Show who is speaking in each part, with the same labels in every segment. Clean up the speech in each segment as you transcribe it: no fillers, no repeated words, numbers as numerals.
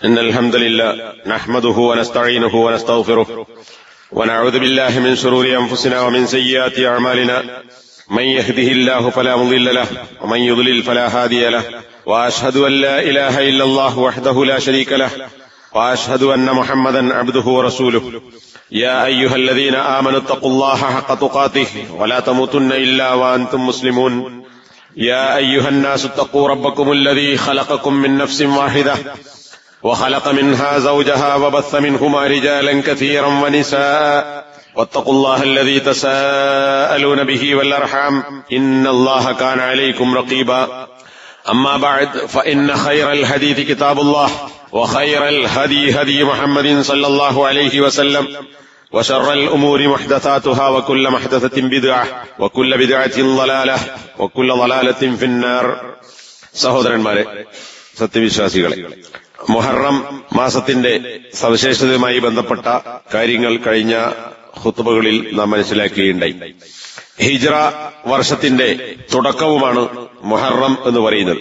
Speaker 1: إن الحمد لله نحمده ونستعينه ونستغفره ونعوذ بالله من شرور أنفسنا ومن سيئات أعمالنا من يهده الله فلا مضل له ومن يضلل فلا هادي له وأشهد أن لا إله إلا الله وحده لا شريك له وأشهد أن محمدا عبده ورسوله يا أيها الذين آمنوا اتقوا الله حق تقاته ولا تموتن إلا وأنتم مسلمون يا أيها الناس اتقوا ربكم الذي خلقكم من نفس واحدة وخلق منها زوجها وبث منهما رجالا كثيرا ونساء واتقوا الله الذي تساءلون به والأرحام إن الله كان عليكم رقيبا أما بعد فإن خير الحديث كتاب الله وخير الهدي هدي محمد صلى الله عليه وسلم وشر الأمور محدثاتها وكل محدثة بدعة وكل بدعة ضلالة وكل ضلالة في النار. സഹോദരന്മാരെ, സത്യവിശ്വാസികളെ, മുഹറം മാസത്തിന്റെ സവിശേഷതയുമായി ബന്ധപ്പെട്ട കാര്യങ്ങൾ കഴിഞ്ഞ ഖുത്ബകളിൽ നാം മനസ്സിലാക്കുകയുണ്ടായി. ഹിജ്റ വർഷത്തിന്റെ തുടക്കവുമാണ് മുഹറം എന്ന് പറയുന്നത്.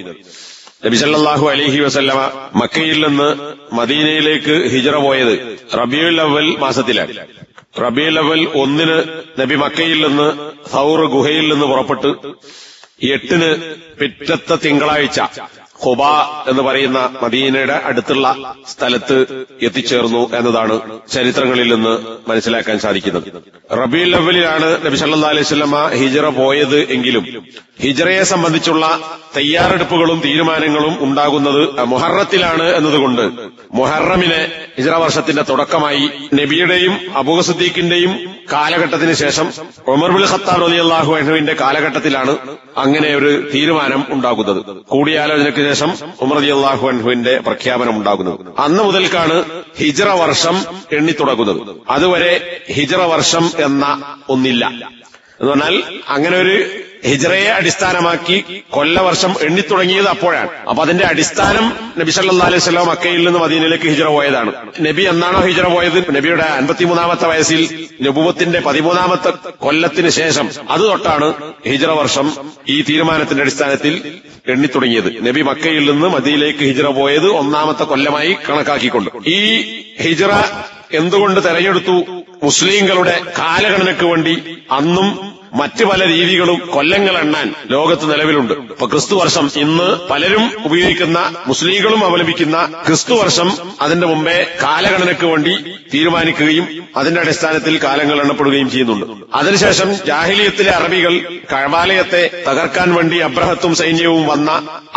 Speaker 1: നബി സല്ലല്ലാഹു അലൈഹി വസല്ലമ മക്കയിൽ നിന്ന് മദീനയിലേക്ക് ഹിജ്റ പോയത് റബീഉൽ അവ്വൽ മാസത്തിലാണ്. റബീഉൽ അവ്വൽ 1 നബി മക്കയിൽ നിന്ന് സൗർ ഗുഹയിൽ നിന്ന് പുറപ്പെട്ട് 8 പിറ്റത്തെ തിങ്കളാഴ്ച ഖുബ എന്ന് പറയുന്ന മദീനയുടെ അടുത്തുള്ള സ്ഥലത്ത് എത്തിച്ചേർന്നു എന്നതാണ് ചരിത്രങ്ങളിൽ നിന്ന് മനസ്സിലാക്കാൻ സാധിക്കുന്നത്. റബീഉൽ അവ്വലിലാണ് നബി സല്ലല്ലാഹു അലൈഹി വസല്ലമ ഹിജ്റ പോയത് എങ്കിലും ഹിജ്റയെ സംബന്ധിച്ചുള്ള തയ്യാറെടുപ്പുകളും തീരുമാനങ്ങളും ഉണ്ടാകുന്നത് മുഹറത്തിലാണ് എന്നതുകൊണ്ട് മുഹറമിനെ ഹിജ്റ വർഷത്തിന്റെ തുടക്കമായി നബിയുടെയും അബൂബക്കർ സിദ്ദീഖിന്റെയും കാലഘട്ടത്തിന് ശേഷം ഉമർ ഇബ്നുൽ ഖത്താബ് റളിയല്ലാഹു അൻഹുവിന്റെ കാലഘട്ടത്തിലാണ് അങ്ങനെ ഒരു തീരുമാനം ഉണ്ടാകുന്നത്. കൂടിയാലോചനയ്ക്ക് ശേഷം ഉമർ റളിയല്ലാഹു അൻഹുവിന്റെ പ്രഖ്യാപനം ഉണ്ടാകുന്നത്. അന്ന് മുതൽക്കാണ് ഹിജ്റ വർഷം എണ്ണിത്തുടങ്ങുന്നത്. അതുവരെ ഹിജ്റ വർഷം എന്ന ഒന്നില്ല. എന്ന് പറഞ്ഞാൽ അങ്ങനെ ഒരു ഹിജ്റയെ അടിസ്ഥാനമാക്കി കൊല്ലവർഷം എണ്ണിത്തുടങ്ങിയത് അപ്പോഴാണ്. അപ്പൊ അതിന്റെ അടിസ്ഥാനം നബി സല്ലല്ലാഹു അലൈഹി വസല്ലം മക്കയിൽ നിന്ന് മദീനയിലേക്ക് ഹിജ്റ പോയതാണ്. നബി എന്നാണോ ഹിജ്റ പോയത്, നബിയുടെ 53-ാമത്തെ വയസ്സിൽ നബുവത്തിന്റെ 13-ാമത്തെ കൊല്ലത്തിന് ശേഷം അത് തൊട്ടാണ് ഹിജ്റ വർഷം ഈ തീരുമാനത്തിന്റെ അടിസ്ഥാനത്തിൽ എണ്ണിത്തുടങ്ങിയത്. നബി മക്കയിൽ നിന്ന് മദീനയിലേക്ക് ഹിജ്റ പോയത് 1-ാമത്തെ കൊല്ലമായി കണക്കാക്കിക്കൊണ്ട്. ഈ ഹിജ്റ എന്തുകൊണ്ട് തെരഞ്ഞെടുത്തു? മുസ്ലിങ്ങളുടെ കാലഗണനയ്ക്ക് വേണ്ടി അന്നും മറ്റു പല രീതികളും കൊല്ലങ്ങൾ എണ്ണാൻ ലോകത്ത് നിലവിലുണ്ട്. ഇപ്പൊ ക്രിസ്തു വർഷം ഇന്ന് പലരും ഉപയോഗിക്കുന്ന, മുസ്ലിങ്ങളും അവലംബിക്കുന്ന ക്രിസ്തു വർഷം അതിന്റെ മുമ്പേ കാലഗണനയ്ക്ക് വേണ്ടി തീരുമാനിക്കുകയും അതിന്റെ അടിസ്ഥാനത്തിൽ കാലങ്ങൾ എണ്ണപ്പെടുകയും ചെയ്യുന്നുണ്ട്. അതിനുശേഷം ജാഹിലിയത്തിലെ അറബികൾ കഅബാലയത്തെ തകർക്കാൻ വേണ്ടി അബ്രഹത്തും സൈന്യവും വന്ന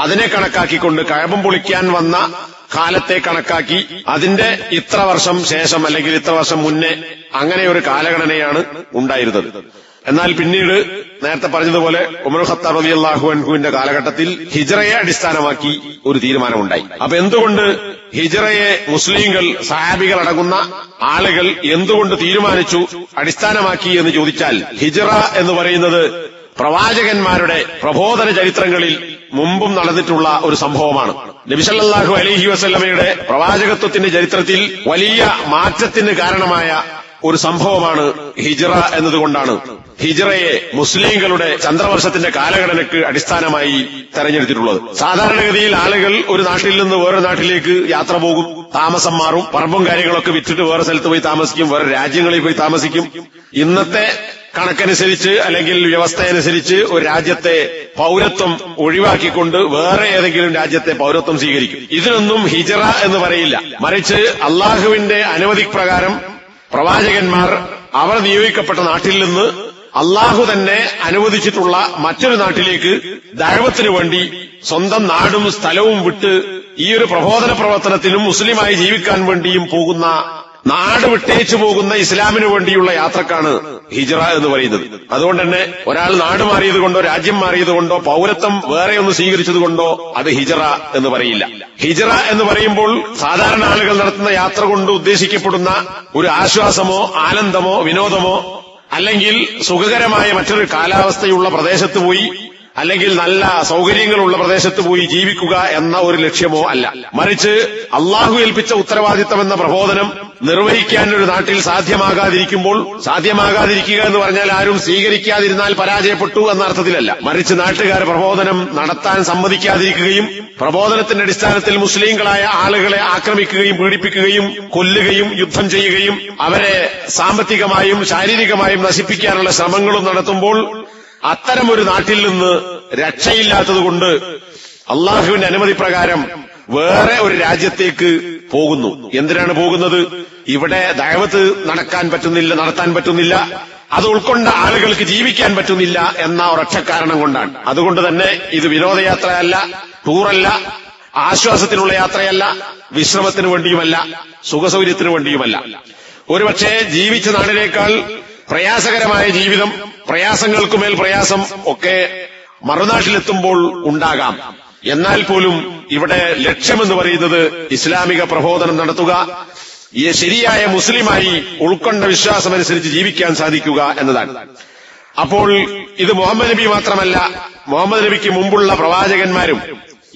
Speaker 1: അതിനെ കണക്കാക്കിക്കൊണ്ട് കഅബം പൊളിക്കാൻ വന്ന കാലത്തെ കണക്കാക്കി അതിന്റെ ഇത്ര വർഷം ശേഷം അല്ലെങ്കിൽ ഇത്ര വർഷം മുന്നേ അങ്ങനെ ഒരു കാലഗണനയാണ് ഉണ്ടായിരുന്നത്. എന്നാൽ പിന്നീട് നേരത്തെ പറഞ്ഞതുപോലെ ഉമർ ഖത്താബ് റളിയല്ലാഹു അൻഹുവിന്റെ കാലഘട്ടത്തിൽ ഹിജ്റയെ അടിസ്ഥാനമാക്കി ഒരു തീരുമാനമുണ്ടായി. അപ്പൊ എന്തുകൊണ്ട് ഹിജ്റയെ മുസ്ലിങ്ങൾ, സഹാബികൾ അടങ്ങുന്ന ആളുകൾ എന്തുകൊണ്ട് തീരുമാനിച്ചു, അടിസ്ഥാനമാക്കി എന്ന് ചോദിച്ചാൽ, ഹിജ്റ എന്ന് പറയുന്നത് പ്രവാചകന്മാരുടെ പ്രബോധന ചരിത്രങ്ങളിൽ മുമ്പും നടന്നിട്ടുള്ള ഒരു സംഭവമാണ്. നബി സല്ലല്ലാഹു അലൈഹി വസല്ലമയുടെ പ്രവാചകത്വത്തിന്റെ ചരിത്രത്തിൽ വലിയ മാറ്റത്തിന് കാരണമായ ഒരു സംഭവമാണ് ഹിജ്റ എന്നതുകൊണ്ടാണ് ഹിജ്റയെ മുസ്ലിങ്ങളുടെ ചന്ദ്രവർഷത്തിന്റെ കാലഗണനയ്ക്ക് അടിസ്ഥാനമായി തെരഞ്ഞെടുത്തിട്ടുള്ളത്. സാധാരണഗതിയിൽ ആളുകൾ ഒരു നാട്ടിൽ നിന്ന് വേറൊരു നാട്ടിലേക്ക് യാത്ര പോകും, താമസം മാറും, പറമ്പും കാര്യങ്ങളൊക്കെ വിറ്റിട്ട് വേറെ സ്ഥലത്ത് പോയി താമസിക്കും, വേറെ രാജ്യങ്ങളിൽ പോയി താമസിക്കും. ഇന്നത്തെ കണക്കനുസരിച്ച് അല്ലെങ്കിൽ വ്യവസ്ഥയനുസരിച്ച് ഒരു രാജ്യത്തെ പൗരത്വം ഒഴിവാക്കിക്കൊണ്ട് വേറെ ഏതെങ്കിലും രാജ്യത്തെ പൗരത്വം സ്വീകരിക്കും. ഇതിനൊന്നും ഹിജ്റ എന്ന് പറയില്ല. മറിച്ച് അള്ളാഹുവിന്റെ അനുമതി പ്രകാരം പ്രവാചകന്മാർ അവർ നിയോഗിക്കപ്പെട്ട നാട്ടിൽ നിന്ന് അള്ളാഹു തന്നെ അനുവദിച്ചിട്ടുള്ള മറ്റൊരു നാട്ടിലേക്ക് ദഅവത്തിന് വേണ്ടി സ്വന്തം നാടും സ്ഥലവും വിട്ട് ഈ ഒരു പ്രബോധന പ്രവർത്തനത്തിനും മുസ്ലിമായി ജീവിക്കാൻ വേണ്ടിയും പോകുന്ന, നാട് വിട്ടേച്ചു പോകുന്ന ഇസ്ലാമിനു വേണ്ടിയുള്ള യാത്രക്കാണ് ഹിജ്റ എന്ന് പറയുന്നത്. അതുകൊണ്ട് തന്നെ ഒരാൾ നാട് മാറിയത് കൊണ്ടോ രാജ്യം മാറിയത് കൊണ്ടോ പൗരത്വം വേറെ ഒന്ന് സ്വീകരിച്ചത് കൊണ്ടോ അത് ഹിജ്റ എന്ന് പറയില്ല. ഹിജ്റ എന്ന് പറയുമ്പോൾ സാധാരണ ആളുകൾ നടത്തുന്ന യാത്ര കൊണ്ട് ഉദ്ദേശിക്കപ്പെടുന്ന ഒരു ആശ്വാസമോ ആനന്ദമോ വിനോദമോ അല്ലെങ്കിൽ സുഖകരമായ മറ്റൊരു കാലാവസ്ഥയുള്ള പ്രദേശത്ത് പോയി അല്ലെങ്കിൽ നല്ല സൗകര്യങ്ങളുള്ള പ്രദേശത്ത് പോയി ജീവിക്കുക എന്ന ഒരു ലക്ഷ്യമോ അല്ല. മറിച്ച് അള്ളാഹു ഏൽപ്പിച്ച ഉത്തരവാദിത്തം എന്ന പ്രബോധനം നിർവഹിക്കാൻ ഒരു നാട്ടിൽ സാധ്യമാകാതിരിക്കുക എന്ന് പറഞ്ഞാൽ ആരും സ്വീകരിക്കാതിരുന്നാൽ പരാജയപ്പെട്ടു എന്ന അർത്ഥത്തിലല്ല. മറിച്ച് നാട്ടുകാർ പ്രബോധനം നടത്താൻ സമ്മതിക്കാതിരിക്കുകയും പ്രബോധനത്തിന്റെ അടിസ്ഥാനത്തിൽ മുസ്ലിങ്ങളായ ആളുകളെ ആക്രമിക്കുകയും പീഡിപ്പിക്കുകയും കൊല്ലുകയും യുദ്ധം ചെയ്യുകയും അവരെ സാമ്പത്തികമായും ശാരീരികമായും നശിപ്പിക്കാനുള്ള ശ്രമങ്ങളും നടത്തുമ്പോൾ അത്തരമൊരു നാട്ടിൽ നിന്ന് രക്ഷയില്ലാത്തതുകൊണ്ട് അള്ളാഹുവിന്റെ അനുമതി പ്രകാരം വേറെ ഒരു രാജ്യത്തേക്ക് പോകുന്നു. എന്തിനാണ് പോകുന്നത്? ഇവിടെ ദഅവത്ത് നടത്താൻ പറ്റുന്നില്ല, അത് ഉൾക്കൊണ്ട ആളുകൾക്ക് ജീവിക്കാൻ പറ്റുന്നില്ല എന്ന ഒരൊറ്റ കാരണം കൊണ്ടാണ്. അതുകൊണ്ട് തന്നെ ഇത് വിനോദയാത്രയല്ല, ടൂറല്ല, ആശ്വാസത്തിനുള്ള യാത്രയല്ല, വിശ്രമത്തിന് വേണ്ടിയുമല്ല, സുഖസൗകര്യത്തിന് വേണ്ടിയുമല്ല. ഒരുപക്ഷെ ജീവിച്ച നാടിനേക്കാൾ പ്രയാസകരമായ ജീവിതം, പ്രയാസങ്ങൾക്കുമേൽ പ്രയാസം ഒക്കെ മറുനാട്ടിലെത്തുമ്പോൾ ഉണ്ടാകാം. എന്നാൽ പോലും ഇവിടെ ലക്ഷ്യമെന്ന് പറയുന്നത് ഇസ്ലാമിക പ്രബോധനം നടത്തുക, ഈ ശരിയായ മുസ്ലിമായി ഉൾക്കൊണ്ട വിശ്വാസമനുസരിച്ച് ജീവിക്കാൻ സാധിക്കുക എന്നതാണ്. അപ്പോൾ ഇത് മുഹമ്മദ് നബി മാത്രമല്ല, മുഹമ്മദ് നബിക്ക് മുമ്പുള്ള പ്രവാചകന്മാരും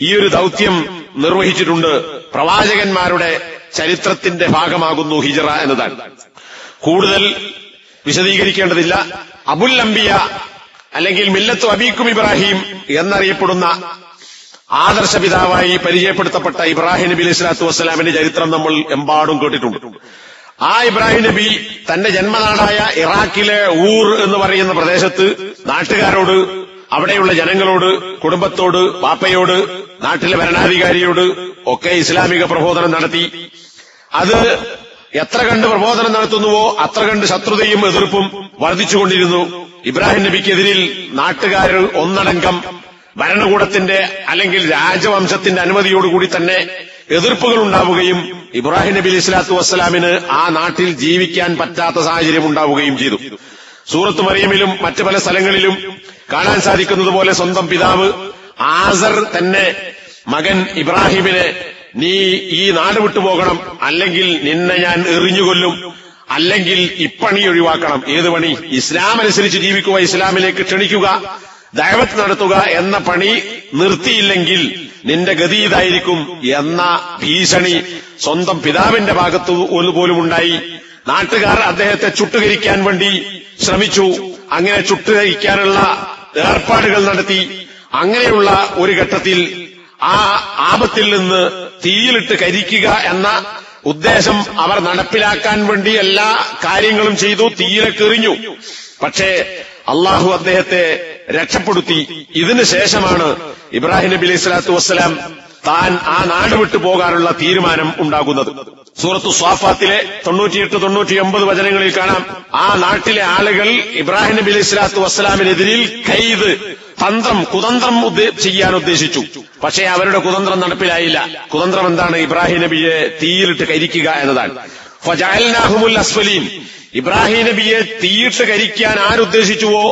Speaker 1: ഈ ഒരു ദൗത്യം നിർവഹിച്ചിട്ടുണ്ട്. പ്രവാചകന്മാരുടെ ചരിത്രത്തിന്റെ ഭാഗമാകുന്നു ഹിജ്റ എന്നതാണ്. കൂടുതൽ വിശദീകരിക്കേണ്ടതില്ല. അബുൽ അംബിയ അല്ലെങ്കിൽ മില്ലത്തു അബീക്കും ഇബ്രാഹിം എന്നറിയപ്പെടുന്ന ആദർശ പിതാവായി പരിചയപ്പെടുത്തപ്പെട്ട ഇബ്രാഹിം നബി അലൈഹി സ്വലാത്തു വസ്സലാമിന്റെ ചരിത്രം നമ്മൾ എമ്പാടും കേട്ടിട്ടുണ്ട്. ആ ഇബ്രാഹിം നബി തന്റെ ജന്മനാടായ ഇറാഖിലെ ഊർ എന്ന് പറയുന്ന പ്രദേശത്ത് നാട്ടുകാരോട്, അവിടെയുള്ള ജനങ്ങളോട്, കുടുംബത്തോട്, പാപ്പയോട്, നാട്ടിലെ ഭരണാധികാരിയോട് ഒക്കെ ഇസ്ലാമിക പ്രബോധനം നടത്തി. അത് എത്ര കണ്ട് പ്രബോധനം നടത്തുന്നുവോ അത്ര കണ്ട് ശത്രുതയും എതിർപ്പും വർദ്ധിച്ചുകൊണ്ടിരുന്നു. ഇബ്രാഹിം നബിക്കെതിരിൽ നാട്ടുകാർ ഒന്നടങ്കം ഭരണകൂടത്തിന്റെ അല്ലെങ്കിൽ രാജവംശത്തിന്റെ അനുമതിയോടുകൂടി തന്നെ എതിർപ്പുകൾ ഉണ്ടാവുകയും ഇബ്രാഹിം നബി അലൈഹി സ്വലാത്തു വസ്സലാമിന് ആ നാട്ടിൽ ജീവിക്കാൻ പറ്റാത്ത സാഹചര്യം ഉണ്ടാവുകയും ചെയ്തു. സൂറത്ത് മറിയമിലും മറ്റു പല സ്ഥലങ്ങളിലും കാണാൻ സാധിക്കുന്നത് പോലെ സ്വന്തം പിതാവ് ആസർ തന്നെ മകൻ ഇബ്രാഹിമിനെ, നീ ഈ നാട് വിട്ടുപോകണം, അല്ലെങ്കിൽ നിന്നെ ഞാൻ എറിഞ്ഞുകൊല്ലും, അല്ലെങ്കിൽ ഇപ്പണി ഒഴിവാക്കണം. ഏത് പണി? ഇസ്ലാം അനുസരിച്ച് ജീവിക്കുക, ഇസ്ലാമിലേക്ക് ക്ഷണിക്കുക, ദഅവത്ത് നടത്തുക എന്ന പണി നിർത്തിയില്ലെങ്കിൽ നിന്റെ ഗതി ഇതായിരിക്കും എന്ന ഭീഷണി സ്വന്തം പിതാവിന്റെ ഭാഗത്തു പോലും ഉണ്ടായി. നാട്ടുകാർ അദ്ദേഹത്തെ ചുട്ടുകരിക്കാൻ വേണ്ടി ശ്രമിച്ചു. അങ്ങനെ ചുട്ടുകരിക്കാനുള്ള ഏർപ്പാടുകൾ നടത്തി. അങ്ങനെയുള്ള ഒരു ഘട്ടത്തിൽ ആ ആപത്തിൽ നിന്ന് തീയിലിട്ട് കരിക്കുക എന്ന ഉദ്ദേശം അവർ നടപ്പിലാക്കാൻ വേണ്ടി എല്ലാ കാര്യങ്ങളും ചെയ്തു, തീയിലേക്ക് എറിഞ്ഞു. പക്ഷേ അള്ളാഹു അദ്ദേഹത്തെ രക്ഷപ്പെടുത്തി. ഇതിനു ശേഷമാണ് ഇബ്രാഹിം നബി അലൈഹി സ്വലാത്തു വസ്സലാം താൻ ആ നാട് വിട്ടു പോകാനുള്ള തീരുമാനം ഉണ്ടാകുന്നത്. സൂറത്തു സ്വാഫാത്തിലെ 98-99 വചനങ്ങളിൽ കാണാം, ആ നാട്ടിലെ ആളുകൾ ഇബ്രാഹിം നബി അലൈഹി സ്വലാത്തു വസ്സലാമിനെതിരിൽ കുതന്ത്രം ചെയ്യാൻ ഉദ്ദേശിച്ചു. പക്ഷേ അവരുടെ കുതന്ത്രം നടപ്പിലായില്ല. കുതന്ത്രം എന്താണ്? ഇബ്രാഹിം നബിയെ തീയിലിട്ട് കരിക്കുക എന്നതാണ്. ഫജഅൽനാഹുമുൽ അസ്ഫലീൻ. ഇബ്രാഹിം നബിയെ തീയിട്ട് കരിക്കാൻ ആരുദ്ദേശിച്ചുവോ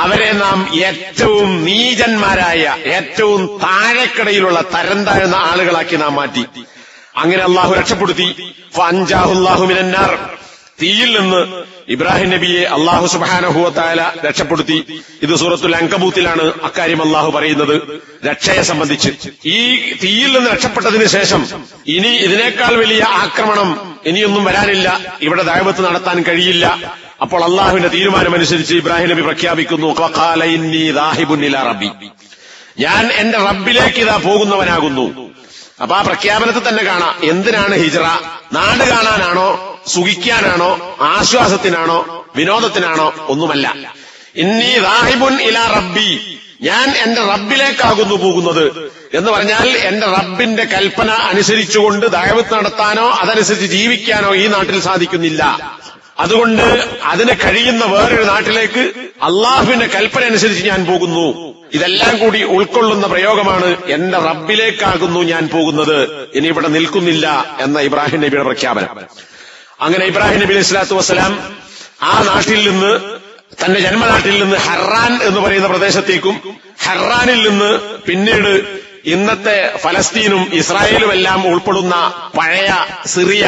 Speaker 1: അവരെ നാം ഏറ്റവും നീചന്മാരായ, ഏറ്റവും താഴെക്കടയിലുള്ള തരം താഴ്ന്ന ആളുകളാക്കി നാം മാറ്റി. അങ്ങനെ അള്ളാഹു രക്ഷപ്പെടുത്തി. ഫഅൻജാഹുല്ലാഹു മിനന്നാർ. തീയിൽ നിന്ന് ഇബ്രാഹിം നബിയെ അള്ളാഹു സുബ്ഹാനഹു വ തആല രക്ഷപ്പെടുത്തി. ഇത് സൂറത്തുൽ അൻകബൂത്തിലാണ് അക്കാര്യം അള്ളാഹു പറയുന്നത് രക്ഷയെ സംബന്ധിച്ച്. ഈ തീയിൽ നിന്ന് രക്ഷപ്പെട്ടതിന് ശേഷം ഇനി ഇതിനേക്കാൾ വലിയ ആക്രമണം ഇനിയൊന്നും വരാനില്ല, ഇവിടെ ദഅവത്ത് നടത്താൻ കഴിയില്ല. അപ്പോൾ അള്ളാഹുവിന്റെ തീരുമാനമനുസരിച്ച് ഇബ്രാഹിം നബി പ്രഖ്യാപിക്കുന്നു, വഖാല ഇന്നി ദാഹിബുൻ ഇലാ റബ്ബി. ഞാൻ എന്റെ റബ്ബിലേക്ക് ഇതാ പോകുന്നവനാകുന്നു. അപ്പൊ ആ പ്രഖ്യാപനത്തിൽ തന്നെ കാണാം എന്തിനാണ് ഹിജ്റ? നാട് കാണാനാണോ, സുഖിക്കാനാണോ, ആശ്വാസത്തിനാണോ, വിനോദത്തിനാണോ? ഒന്നുമല്ല. ഇന്നി ദാഹിബുൻ ഇലാ റബ്ബി. ഞാൻ എന്റെ റബ്ബിലേക്കാകുന്നു പോകുന്നത് എന്ന് പറഞ്ഞാൽ എന്റെ റബ്ബിന്റെ കൽപ്പന അനുസരിച്ചുകൊണ്ട് ദഅവത്ത് നടത്താനോ അതനുസരിച്ച് ജീവിക്കാനോ ഈ നാട്ടിൽ സാധിക്കുന്നില്ല. അതുകൊണ്ട് അതിന് കഴിയുന്ന വേറൊരു നാട്ടിലേക്ക് അള്ളാഹുവിന്റെ കൽപ്പന അനുസരിച്ച് ഞാൻ പോകുന്നു. ഇതെല്ലാം കൂടി ഉൾക്കൊള്ളുന്ന പ്രയോഗമാണ് എന്റെ റബ്ബിലേക്കാകുന്നു ഞാൻ പോകുന്നത്, ഇനി ഇവിടെ നിൽക്കുന്നില്ല എന്ന ഇബ്രാഹിം നബിയുടെ പ്രഖ്യാപനം. അങ്ങനെ ഇബ്രാഹിം നബി അലൈഹി സ്വലാത്തു വസ്സലാം ആ നാട്ടിൽ നിന്ന്, തന്റെ ജന്മനാട്ടിൽ നിന്ന് ഹർറാൻ എന്ന് പറയുന്ന പ്രദേശത്തേക്കും, ഹർറാനിൽ നിന്ന് പിന്നീട് ഇന്നത്തെ ഫലസ്തീനും ഇസ്രായേലും എല്ലാം ഉൾപ്പെടുന്ന പഴയ സിറിയ,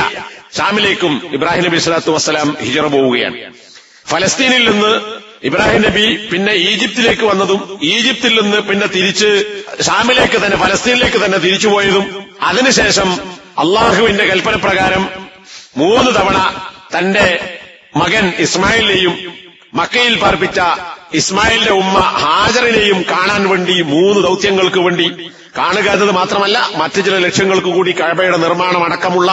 Speaker 1: ഷാമിലേക്കും ഇബ്രാഹിം നബി സ്വലാത്തു വസ്സലാം ഹിജ്റ പോവുകയാണ്. ഫലസ്തീനിൽ നിന്ന് ഇബ്രാഹിം നബി പിന്നെ ഈജിപ്തിലേക്ക് വന്നതും ഈജിപ്തിൽ നിന്ന് പിന്നെ തിരിച്ച് ഷാമിലേക്ക് തന്നെ ഫലസ്തീനിലേക്ക് തന്നെ തിരിച്ചുപോയതും അതിനുശേഷം അള്ളാഹുവിന്റെ കൽപ്പന പ്രകാരം 3 തവണ തന്റെ മകൻ ഇസ്മായിലിനെയും മക്കയിൽ പാർപ്പിച്ച ഇസ്മായിലിന്റെ ഉമ്മ ഹാജറിനെയും കാണാൻ വേണ്ടി 3 ദൌത്യങ്ങൾക്ക് വേണ്ടി, കാണുക എന്നത് മാത്രമല്ല മറ്റു ചില ലക്ഷ്യങ്ങൾക്ക് കൂടി കഅബയുടെ നിർമ്മാണം അടക്കമുള്ള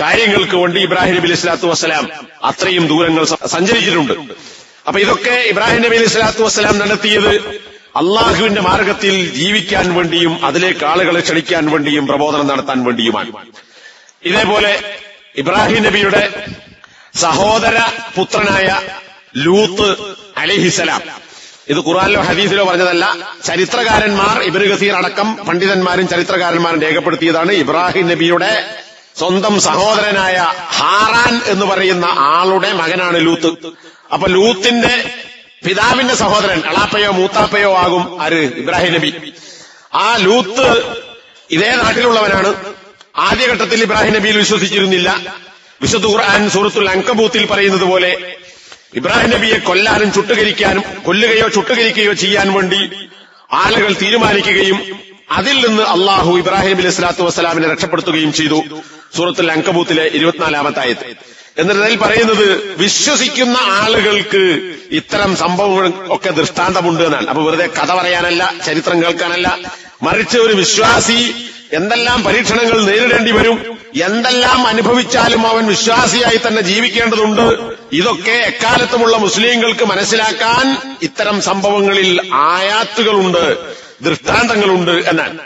Speaker 1: കാര്യങ്ങൾക്ക് വേണ്ടി ഇബ്രാഹിം നബി അലൈഹി സ്വലാത്തു വസ്സലാം അത്രയും ദൂരങ്ങൾ സഞ്ചരിച്ചിട്ടുണ്ട്. അപ്പൊ ഇതൊക്കെ ഇബ്രാഹിം നബി അലൈഹി സ്വലാത്തു വസ്സലാം നടത്തിയത് അള്ളാഹുവിന്റെ മാർഗത്തിൽ ജീവിക്കാൻ വേണ്ടിയും അതിലേക്ക് ആളുകളെ ക്ഷണിക്കാൻ വേണ്ടിയും പ്രബോധനം നടത്താൻ വേണ്ടിയുമാണ്. ഇതേപോലെ ഇബ്രാഹിം നബിയുടെ സഹോദര പുത്രനായ ലൂത്ത് അലൈഹിസലാം, ഇത് ഖുർആനിലോ ഹദീസിലോ പറഞ്ഞതല്ല, ചരിത്രകാരന്മാർ ഇബ്നു കസീർ അടക്കം പണ്ഡിതന്മാരും ചരിത്രകാരന്മാരും രേഖപ്പെടുത്തിയതാണ്. ഇബ്രാഹിം നബിയുടെ സ്വന്തം സഹോദരനായ ഹാറാൻ എന്ന് പറയുന്ന ആളുടെ മകനാണ് ലൂത്ത്. അപ്പൊ ലൂത്തിന്റെ പിതാവിന്റെ സഹോദരൻ എളാപ്പയോ മൂത്താപ്പയോ ആകും ആര്? ഇബ്രാഹിം നബി. ആ ലൂത്ത് ഇതേ നാട്ടിലുള്ളവനാണ്. ആദ്യഘട്ടത്തിൽ ഇബ്രാഹിം നബിയിൽ വിശ്വസിച്ചിരുന്നില്ല. വിശുദ്ധ ഖുർആൻ സൂറത്തുൽ അൻകബൂത്തിൽ പറയുന്നത് പോലെ ഇബ്രാഹിം നബിയെ കൊല്ലാനും ചുട്ടുകരിക്കാനും, കൊല്ലുകയോ ചുട്ടുകരിക്കുകയോ ചെയ്യാൻ വേണ്ടി ആളുകൾ തീരുമാനിക്കുകയും അതിൽ നിന്ന് അള്ളാഹു ഇബ്രാഹിം നബി അലൈഹി സ്വലാത്തു വസ്സലാമിനെ രക്ഷപ്പെടുത്തുകയും ചെയ്തു. സൂറത്തുൽ അൻകബൂത്തിലെ 24-ാമത്തെ ആയത്ത്. എന്നതിൽ പറയുന്നത് വിശ്വസിക്കുന്ന ആളുകൾക്ക് ഇത്തരം സംഭവങ്ങൾ ഒക്കെ ദൃഷ്ടാന്തമുണ്ട് എന്നാണ്. അപ്പൊ വെറുതെ കഥ പറയാനല്ല, ചരിത്രം കേൾക്കാനല്ല, മറിച്ച് ഒരു വിശ്വാസി എന്തെല്ലാം പരീക്ഷണങ്ങൾ നേരിടേണ്ടി വരും, എന്തെല്ലാം അനുഭവിച്ചാലും അവൻ വിശ്വാസിയായി തന്നെ ജീവിക്കേണ്ടതുണ്ട്. ഇതൊക്കെ എക്കാലത്തുമുള്ള മുസ്ലിങ്ങൾക്ക് മനസ്സിലാക്കാൻ ഇത്തരം സംഭവങ്ങളിൽ ആയാത്തുകളുണ്ട്, ദൃഷ്ടാന്തങ്ങളുണ്ട് എന്നാണ്.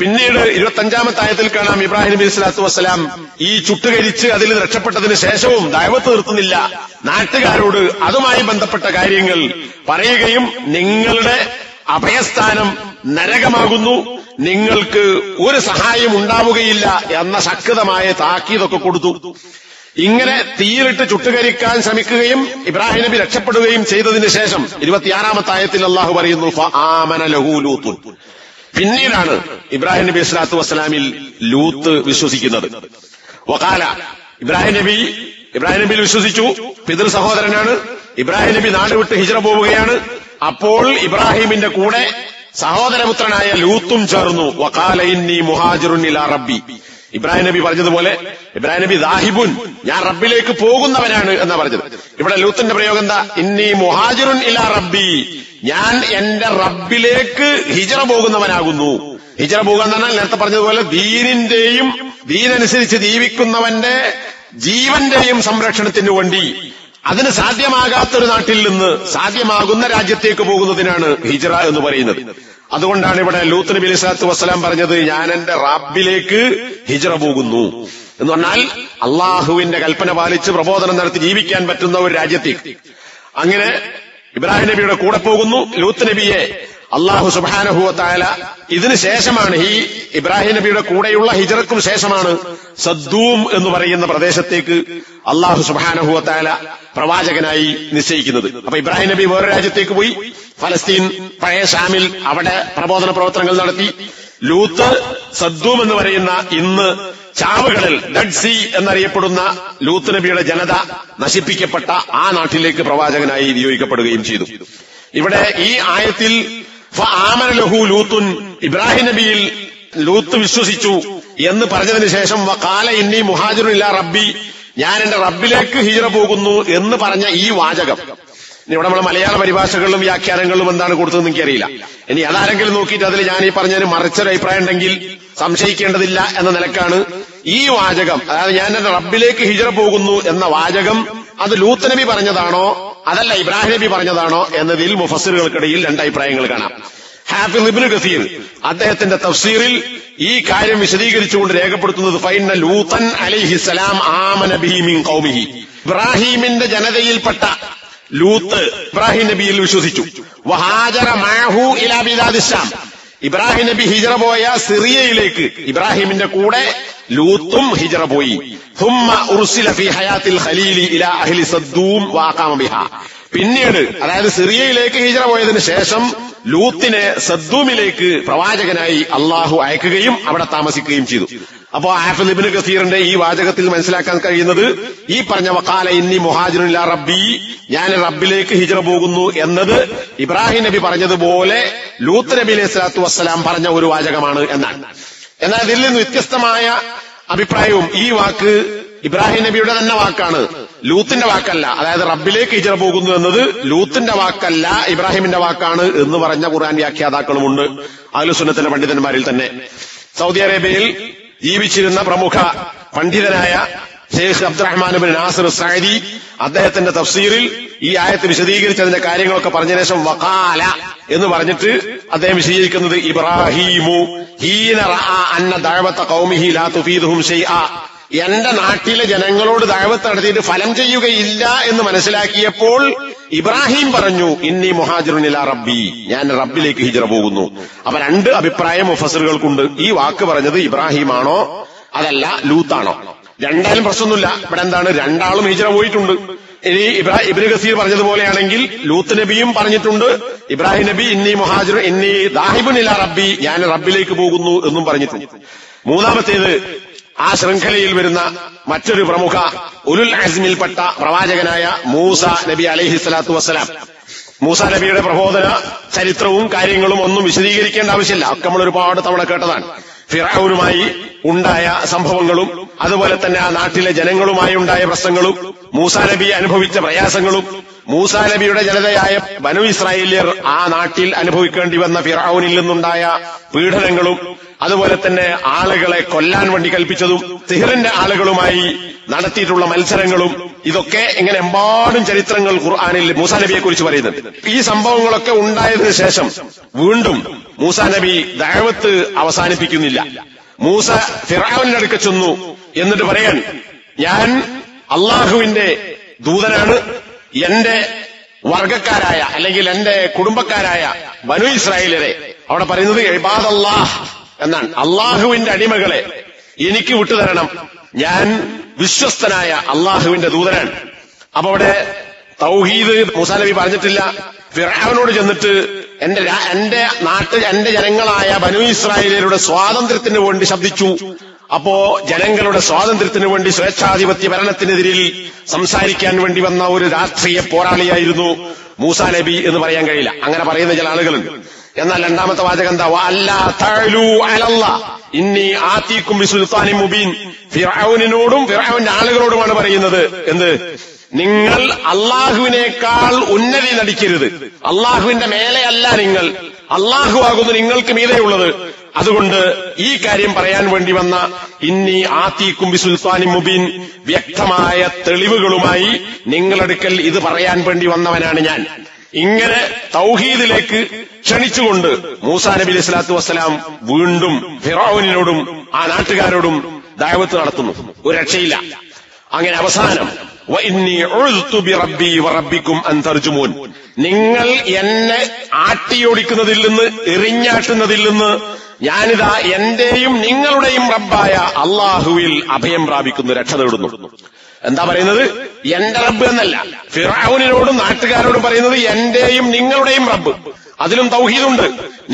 Speaker 1: പിന്നീട് 25-ാമത്തെ ആയത്തിൽ കാണാം ഇബ്രാഹിം നബി സ്വല്ലല്ലാഹു അലൈഹി വസല്ലം ഈ ചുട്ടുകരിച്ച് അതിൽ രക്ഷപ്പെട്ടതിന് ശേഷവും ദഅവത്ത് നിർത്തുന്നില്ല. നാട്ടുകാരോട് അതുമായി ബന്ധപ്പെട്ട കാര്യങ്ങൾ പറയുകയും നിങ്ങളുടെ അഭയസ്ഥാനം നരകമാകുന്നു, നിങ്ങൾക്ക് ഒരു സഹായം ഉണ്ടാവുകയില്ല എന്ന ശക്തമായ താക്കീതൊക്കെ കൊടുത്തു. ഇങ്ങനെ തീയിലിട്ട് ചുട്ടുകരിക്കാൻ ശ്രമിക്കുകയും ഇബ്രാഹിം നബി രക്ഷപ്പെടുകയും ചെയ്തതിന് ശേഷം 26-ാമത്തെ ആയത്തിൽ അല്ലാഹു പറയുന്നു ഫആമന ലഹു ലൂത്തുൻ. പിന്നീടാണ് ഇബ്രാഹിം നബി സ്വല്ലല്ലാഹു വസ്സലാമിൽ ലൂത്ത് വിശ്വസിക്കുന്നത്. വഖാല, ഇബ്രാഹിം നബിയിൽ വിശ്വസിച്ചു. പിതൃ സഹോദരനാണ്. ഇബ്രാഹിം നബി നാട് വിട്ട് ഹിജ്റ പോവുകയാണ്. അപ്പോൾ ഇബ്രാഹിമിന്റെ കൂടെ സഹോദരപുത്രനായ ലൂത്തും ചേർന്നു. വഖാല ഇന്നി മുഹാജിറുൻ ഇലാ റബ്ബി. ഇബ്രാഹിം നബി പറഞ്ഞതുപോലെ ഇബ്രാഹിം നബി ദാഹിബുൻ, ഞാൻ റബ്ബിലേക്ക് പോകുന്നവനാണ് എന്നാ പറഞ്ഞത്. ഇവിടെ ലൂത്തിന്റെ പ്രയോഗം എന്താ? ഇന്നി മുഹാജിറുൻ ഇലാ റബ്ബി, ഞാൻ എന്റെ റബ്ബിലേക്ക് ഹിജ്റ പോകുന്നവനാകുന്നു. ഹിജ്റ പോകുക എന്ന് പറഞ്ഞാൽ നേരത്തെ പറഞ്ഞതുപോലെ ദീനനുസരിച്ച് ജീവിക്കുന്നവന്റെ ജീവന്റെയും സംരക്ഷണത്തിനു വേണ്ടി അതിന് സാധ്യമാകാത്തൊരു നാട്ടിൽ നിന്ന് സാധ്യമാകുന്ന രാജ്യത്തേക്ക് പോകുന്നതിനാണ് ഹിജ്റ എന്ന് പറയുന്നത്. അതുകൊണ്ടാണ് ഇവിടെ ലൂത്ത് നബി അലൈഹി സ്വലാത്തു വസ്സലാം പറഞ്ഞത് ഞാൻ എന്റെ റബ്ബിലേക്ക് ഹിജ്റ പോകുന്നു എന്ന് പറഞ്ഞാൽ അള്ളാഹുവിന്റെ കൽപ്പന പാലിച്ച് പ്രബോധനം നടത്തി ജീവിക്കാൻ പറ്റുന്ന ഒരു രാജ്യത്തേക്ക്. അങ്ങനെ ഇബ്രാഹിം നബിയുടെ കൂടെ പോകുന്നു. ലൂത്ത് നബിയെ അള്ളാഹു സുബ്ഹാനഹു വ തആല ഇതിന് ശേഷമാണ്, ഈ ഇബ്രാഹിം നബിയുടെ കൂടെയുള്ള ഹിജ്റക്കും ശേഷമാണ് സദ്ദൂം എന്ന് പറയുന്ന പ്രദേശത്തേക്ക് അള്ളാഹു സുബ്ഹാനഹു വ തആല പ്രവാചകനായി നിശ്ചയിക്കുന്നത്. അപ്പൊ ഇബ്രാഹിം നബി വേറെ രാജ്യത്തേക്ക് പോയി, ഫലസ്തീൻ പഴയ ഷാമിൽ അവിടെ പ്രബോധന പ്രവർത്തനങ്ങൾ നടത്തി. ലൂത്ത് സദ്ദൂം എന്ന് പറയുന്ന ഇന്ന് ചാവുകടൽ ഡെഡ് സീ എന്നറിയപ്പെടുന്ന ലൂത്ത് നബിയുടെ ജനത നശിപ്പിക്കപ്പെട്ട ആ നാട്ടിലേക്ക് പ്രവാചകനായി നിയോഗിക്കപ്പെടുകയും ചെയ്തു. ഇവിടെ ഈ ആയത്തിൽ ഫആമന ലഹു ലൂത്തുൻ, ഇബ്രാഹിം നബിയിൽ ലൂത്ത് വിശ്വസിച്ചു എന്ന് പറഞ്ഞതിന് ശേഷം വഖാല ഇന്നി മുഹാജിറുൻ ഇലാ റബ്ബി, ഞാൻ എന്റെ റബ്ബിലേക്ക് ഹിജ്റ പോകുന്നു എന്ന് പറഞ്ഞ ഈ വാചകം ഇവിടെ നമ്മളെ മലയാള പരിഭാഷകളിലും വ്യാഖ്യാനങ്ങളിലും എന്താണ് കൊടുത്തതെന്ന് എനിക്കറിയില്ല. ഇനി അതാരെങ്കിലും നോക്കിയിട്ട് അതിൽ ഞാൻ ഈ പറഞ്ഞതിന് മറിച്ചൊരു അഭിപ്രായം ഉണ്ടെങ്കിൽ സംശയിക്കേണ്ടതില്ല എന്ന നിലക്കാണ് ഈ വാചകം, അതായത് ഞാൻ എന്റെ റബ്ബിലേക്ക് ഹിജ്റ പോകുന്നു എന്ന വാചകം അത് ലൂത്ത് നബി പറഞ്ഞതാണോ അതല്ല ഇബ്രാഹിം നബി പറഞ്ഞതാണോ എന്നതിൽ മുഫസ്സിറുകൾക്കിടയിൽ 2 അഭിപ്രായങ്ങൾ കാണാം. ഹാഫിദ് ഇബ്നു കസീർ അദ്ദേഹത്തിന്റെ തഫ്സീറിൽ ഈ കാര്യം വിശദീകരിച്ചുകൊണ്ട് രേഖപ്പെടുത്തുന്നത് ഫൈന ലൂത്തൻ അലൈഹിസ്സലാം ആമന ബിഹി മിൻ ഖൗമിഹി, ഇബ്രാഹിമിന്റെ ജനതയിൽപ്പെട്ട ലൂത്ത് ഇബ്രാഹിം നബിയിൽ വിശ്വസിച്ചു. വഹാജറ മഅഹു ഇലാ ബിലാദിശ് ശാം, ഇബ്രാഹിം നബി ഹിജ്റ പോയ സിറിയയിലേക്ക് ഇബ്രാഹിമിന്റെ കൂടെ ലൂത്തും ഹിജ്റ പോയി. ثم ഉർസില ഫീ ഹയാത്തിൽ ഖലീലി ഇലാ അഹ്ലി സദ്ദൂം വഅഖാമ ബിഹാ, പിന്നീട് അതായത് സിറിയയിലേക്ക് ഹിജ്റ പോയതിനു ശേഷം ലൂത്തിനെ സദ്ദൂമിലേക്ക് പ്രവാചകനായി അള്ളാഹു അയക്കുകയും അവിടെ താമസിക്കുകയും ചെയ്തു. അപ്പോ ഹാഫിദ് ഇബ്നു കസീറിന്റെ ഈ വാചകത്തിൽ മനസ്സിലാക്കാൻ കഴിയുന്നത് ഈ പറഞ്ഞ വഖാല ഇന്നി മുഹാജിറുൻ ഇലാ റബ്ബി, ഞാൻ റബ്ബിലേക്ക് ഹിജ്റ പോകുന്നു എന്നത് ഇബ്രാഹിം നബി പറഞ്ഞതുപോലെ ലൂത്ത് നബി അലൈഹി സ്വലാത്തു വസ്സലാം പറഞ്ഞ ഒരു വാചകമാണ് എന്നാണ്. എന്നാൽ ഇതിൽ നിന്ന് വ്യത്യസ്തമായ അഭിപ്രായവും, ഈ വാക്ക് ഇബ്രാഹിം നബിയുടെ തന്നെ വാക്കാണ്, ലൂത്തിന്റെ വാക്കല്ല. അതായത് റബ്ബിലേക്ക് ഹിജ്റ പോകുന്നു എന്നത് ലൂത്തിന്റെ വാക്കല്ല, ഇബ്രാഹിമിന്റെ വാക്കാണ് എന്ന് പറഞ്ഞ ഖുർആൻ വ്യാഖ്യാതാക്കളുമുണ്ട് അഹ്ലുസുന്നത്തിന്റെ പണ്ഡിതന്മാരിൽ തന്നെ. സൗദി അറേബ്യയിൽ ജീവിച്ചിരുന്ന പ്രമുഖ പണ്ഡിതനായ ഷെയ്ഖ് അബ്ദുറഹ്മാൻ ഇബ്നു നാസിർ സഅദി അദ്ദേഹത്തിന്റെ തഫ്സീറിൽ ഈ ആയത്ത് വിശദീകരിച്ചതിന്റെ കാര്യങ്ങളൊക്കെ പറഞ്ഞ ശേഷം വഖാല എന്ന് പറഞ്ഞിട്ട് അദ്ദേഹം വിശദീകരിക്കുന്നത് ഇബ്രാഹീമു ഹീന റഅ അന്ന ദഅവത ഖൗമിഹി ലാ തുഫീദുഹും ഷൈഅ, എന്റെ നാട്ടിലെ ജനങ്ങളോട് ദഅവത്ത് നടത്തിയിട്ട് ഫലം ചെയ്യുകയില്ല എന്ന് മനസ്സിലാക്കിയപ്പോൾ ഇബ്രാഹിം പറഞ്ഞു ഇന്നി മുഹാജിറുൻ ഇലാ റബ്ബി, ഞാൻ റബ്ബിലേക്ക് ഹിജ്റ പോകുന്നു. അപ്പൊ രണ്ട് അഭിപ്രായം മുഫസ്സിറുകൾക്കുണ്ട്. ഈ വാക്ക് പറഞ്ഞത് ഇബ്രാഹിമാണോ അതല്ല ലൂത്താണോ? രണ്ടാലും പ്രശ്നമൊന്നുമില്ല. ഇവിടെ എന്താണ്, രണ്ടാളും ഹിജ്റ പോയിട്ടുണ്ട്. ഇനി ഇബ്നു കസീർ പറഞ്ഞതുപോലെയാണെങ്കിൽ ലൂത്ത് നബിയും പറഞ്ഞിട്ടുണ്ട്, ഇബ്രാഹിം നബി ഇന്നി മുഹാജിർ ഇന്നി ദാഹിബുൻ ഇലാ റബ്ബി, ഞാൻ റബ്ബിലേക്ക് പോകുന്നു എന്നും പറഞ്ഞിട്ടുണ്ട്. മൂന്നാമത്തേത്, ആ ശൃംഖലയിൽ വരുന്ന മറ്റൊരു പ്രമുഖ ഉലുൽ അസ്മിൽപ്പെട്ട പ്രവാചകനായ മൂസ നബി അലൈഹി സ്വലാത്തു വസ്സലാം. മൂസ നബിയുടെ പ്രബോധന ചരിത്രവും കാര്യങ്ങളും ഒന്നും വിശദീകരിക്കേണ്ട ആവശ്യമില്ല, ഒക്കെ നമ്മൾ ഒരുപാട് തവണ കേട്ടതാണ്. ഫിർഔനുമായി ഉണ്ടായ സംഭവങ്ങളും അതുപോലെ തന്നെ ആ നാട്ടിലെ ജനങ്ങളുമായി ഉണ്ടായ പ്രശ്നങ്ങളും മൂസാ നബി അനുഭവിച്ച പ്രയാസങ്ങളും മൂസാ നബിയുടെ ജനതയായ ബനു ഇസ്രായേല്യർ ആ നാട്ടിൽ അനുഭവിക്കേണ്ടി വന്ന ഫിർഔനിൽ നിന്നുണ്ടായ പീഡനങ്ങളും അതുപോലെ തന്നെ ആളുകളെ കൊല്ലാൻ വേണ്ടി കൽപ്പിച്ചതും സിഹ്റിന്റെ ആളുകളുമായി നടത്തിയിട്ടുള്ള മത്സരങ്ങളും, ഇതൊക്കെ ഇങ്ങനെ എമ്പാടും ചരിത്രങ്ങൾ ഖുർആനിൽ മൂസാ നബിയെ കുറിച്ച് പറയുന്നുണ്ട്. ഈ സംഭവങ്ങളൊക്കെ ഉണ്ടായതിനു ശേഷം വീണ്ടും മൂസാ നബി ദഅവത്ത് അവസാനിപ്പിക്കുന്നില്ല. മൂസ ഫിർഔനിന്റെ അടുക്കൽ ചെന്നു എന്നിട്ട് പറയാൻ, ഞാൻ അള്ളാഹുവിന്റെ ദൂതനാണ്, എന്റെ വർഗക്കാരായ അല്ലെങ്കിൽ എന്റെ കുടുംബക്കാരായ ബനു ഇസ്രായേലരെ, അവിടെ പറയുന്നത് ഇബാദല്ലാഹ് എന്നാണ്, അള്ളാഹുവിന്റെ അടിമകളെ എനിക്ക് വിട്ടുതരണം, ഞാൻ വിശ്വസ്തനായ അള്ളാഹുവിന്റെ ദൂതനാണ്. അപ്പൊ അവിടെ തൗഹീദ് മൂസാ നബി പറഞ്ഞിട്ടില്ല. ഫിർഔനോട് ചെന്നിട്ട് എന്റെ നാട്ടിൽ എന്റെ ജനങ്ങളായ ബനു ഇസ്രായേലരുടെ സ്വാതന്ത്ര്യത്തിന് വേണ്ടി ശബ്ദിച്ചു. അപ്പോ ജനങ്ങളുടെ സ്വാതന്ത്ര്യത്തിന് വേണ്ടി സ്വേച്ഛാധിപത്യ ഭരണത്തിനെതിരിൽ സംസാരിക്കാൻ വേണ്ടി വന്ന ഒരു രാഷ്ട്രീയ പോരാളിയായിരുന്നു മൂസാ നബി എന്ന് പറയാൻ കഴിയില്ല. അങ്ങനെ പറയുന്ന ചില ആളുകളുണ്ട്. എന്നാൽ രണ്ടാമത്തെ വാചകം എന്താ, വഅല്ലാ തഅലൂ അലല്ലാഹ് ഇന്നി ആതീകും ബിസുൽത്താനിൻ മുബീൻ. ഫിർഔനിനോടും ഫിർഔന്റെ ആളുകളോടുമാണ് പറയുന്നത്, എന്ത്, നിങ്ങൾ അള്ളാഹുവിനേക്കാൾ ഉന്നതി നടിക്കരുത്, അള്ളാഹുവിന്റെ മേലെയല്ല നിങ്ങൾ, അള്ളാഹു ആകുന്നു നിങ്ങൾക്ക് മീതെയുള്ളത്. അതുകൊണ്ട് ഈ കാര്യം പറയാൻ വേണ്ടി വന്ന ഇന്നി ആതീകും ബിസുൽത്താനിൻ മുബീൻ, വ്യക്തമായ തെളിവുകളുമായി നിങ്ങളടുക്കൽ ഇത് പറയാൻ വേണ്ടി വന്നവനാണ് ഞാൻ. ഇങ്ങനെ തൗഹീദിലേക്ക് ക്ഷണിച്ചുകൊണ്ട് മൂസാ നബി അലൈഹി സ്വലാത്തു വസ്സലാം വീണ്ടും ഫിർഔനിനോടും ആ നാട്ടുകാരോടും ദഅവത്ത് നടത്തുന്നു. ഒരു രക്ഷയില്ല. അങ്ങനെ അവസാനം വഇന്നി ഉസ്തു ബിറബ്ബി വറബ്ബിക്കും അൻ തർജുമൂൻ, നിങ്ങൾ എന്നെ ആട്ടിയോടിക്കുന്നതിൽ നിന്ന് എറിഞ്ഞാട്ടുന്നതിൽ നിന്ന് ഞാനിതാ എന്റെയും നിങ്ങളുടെയും റബ്ബായ അള്ളാഹുവിൽ അഭയം പ്രാപിക്കുന്നു, രക്ഷ നേടുന്നു. എന്താ പറയുന്നത്, എന്റെ റബ്ബ് എന്നല്ല, ഫിർഔനിനോടും നാട്ടുകാരോടും പറയുന്നത് എന്റെയും നിങ്ങളുടെയും റബ്ബ്. അതിലും തൗഹീദുണ്ട്.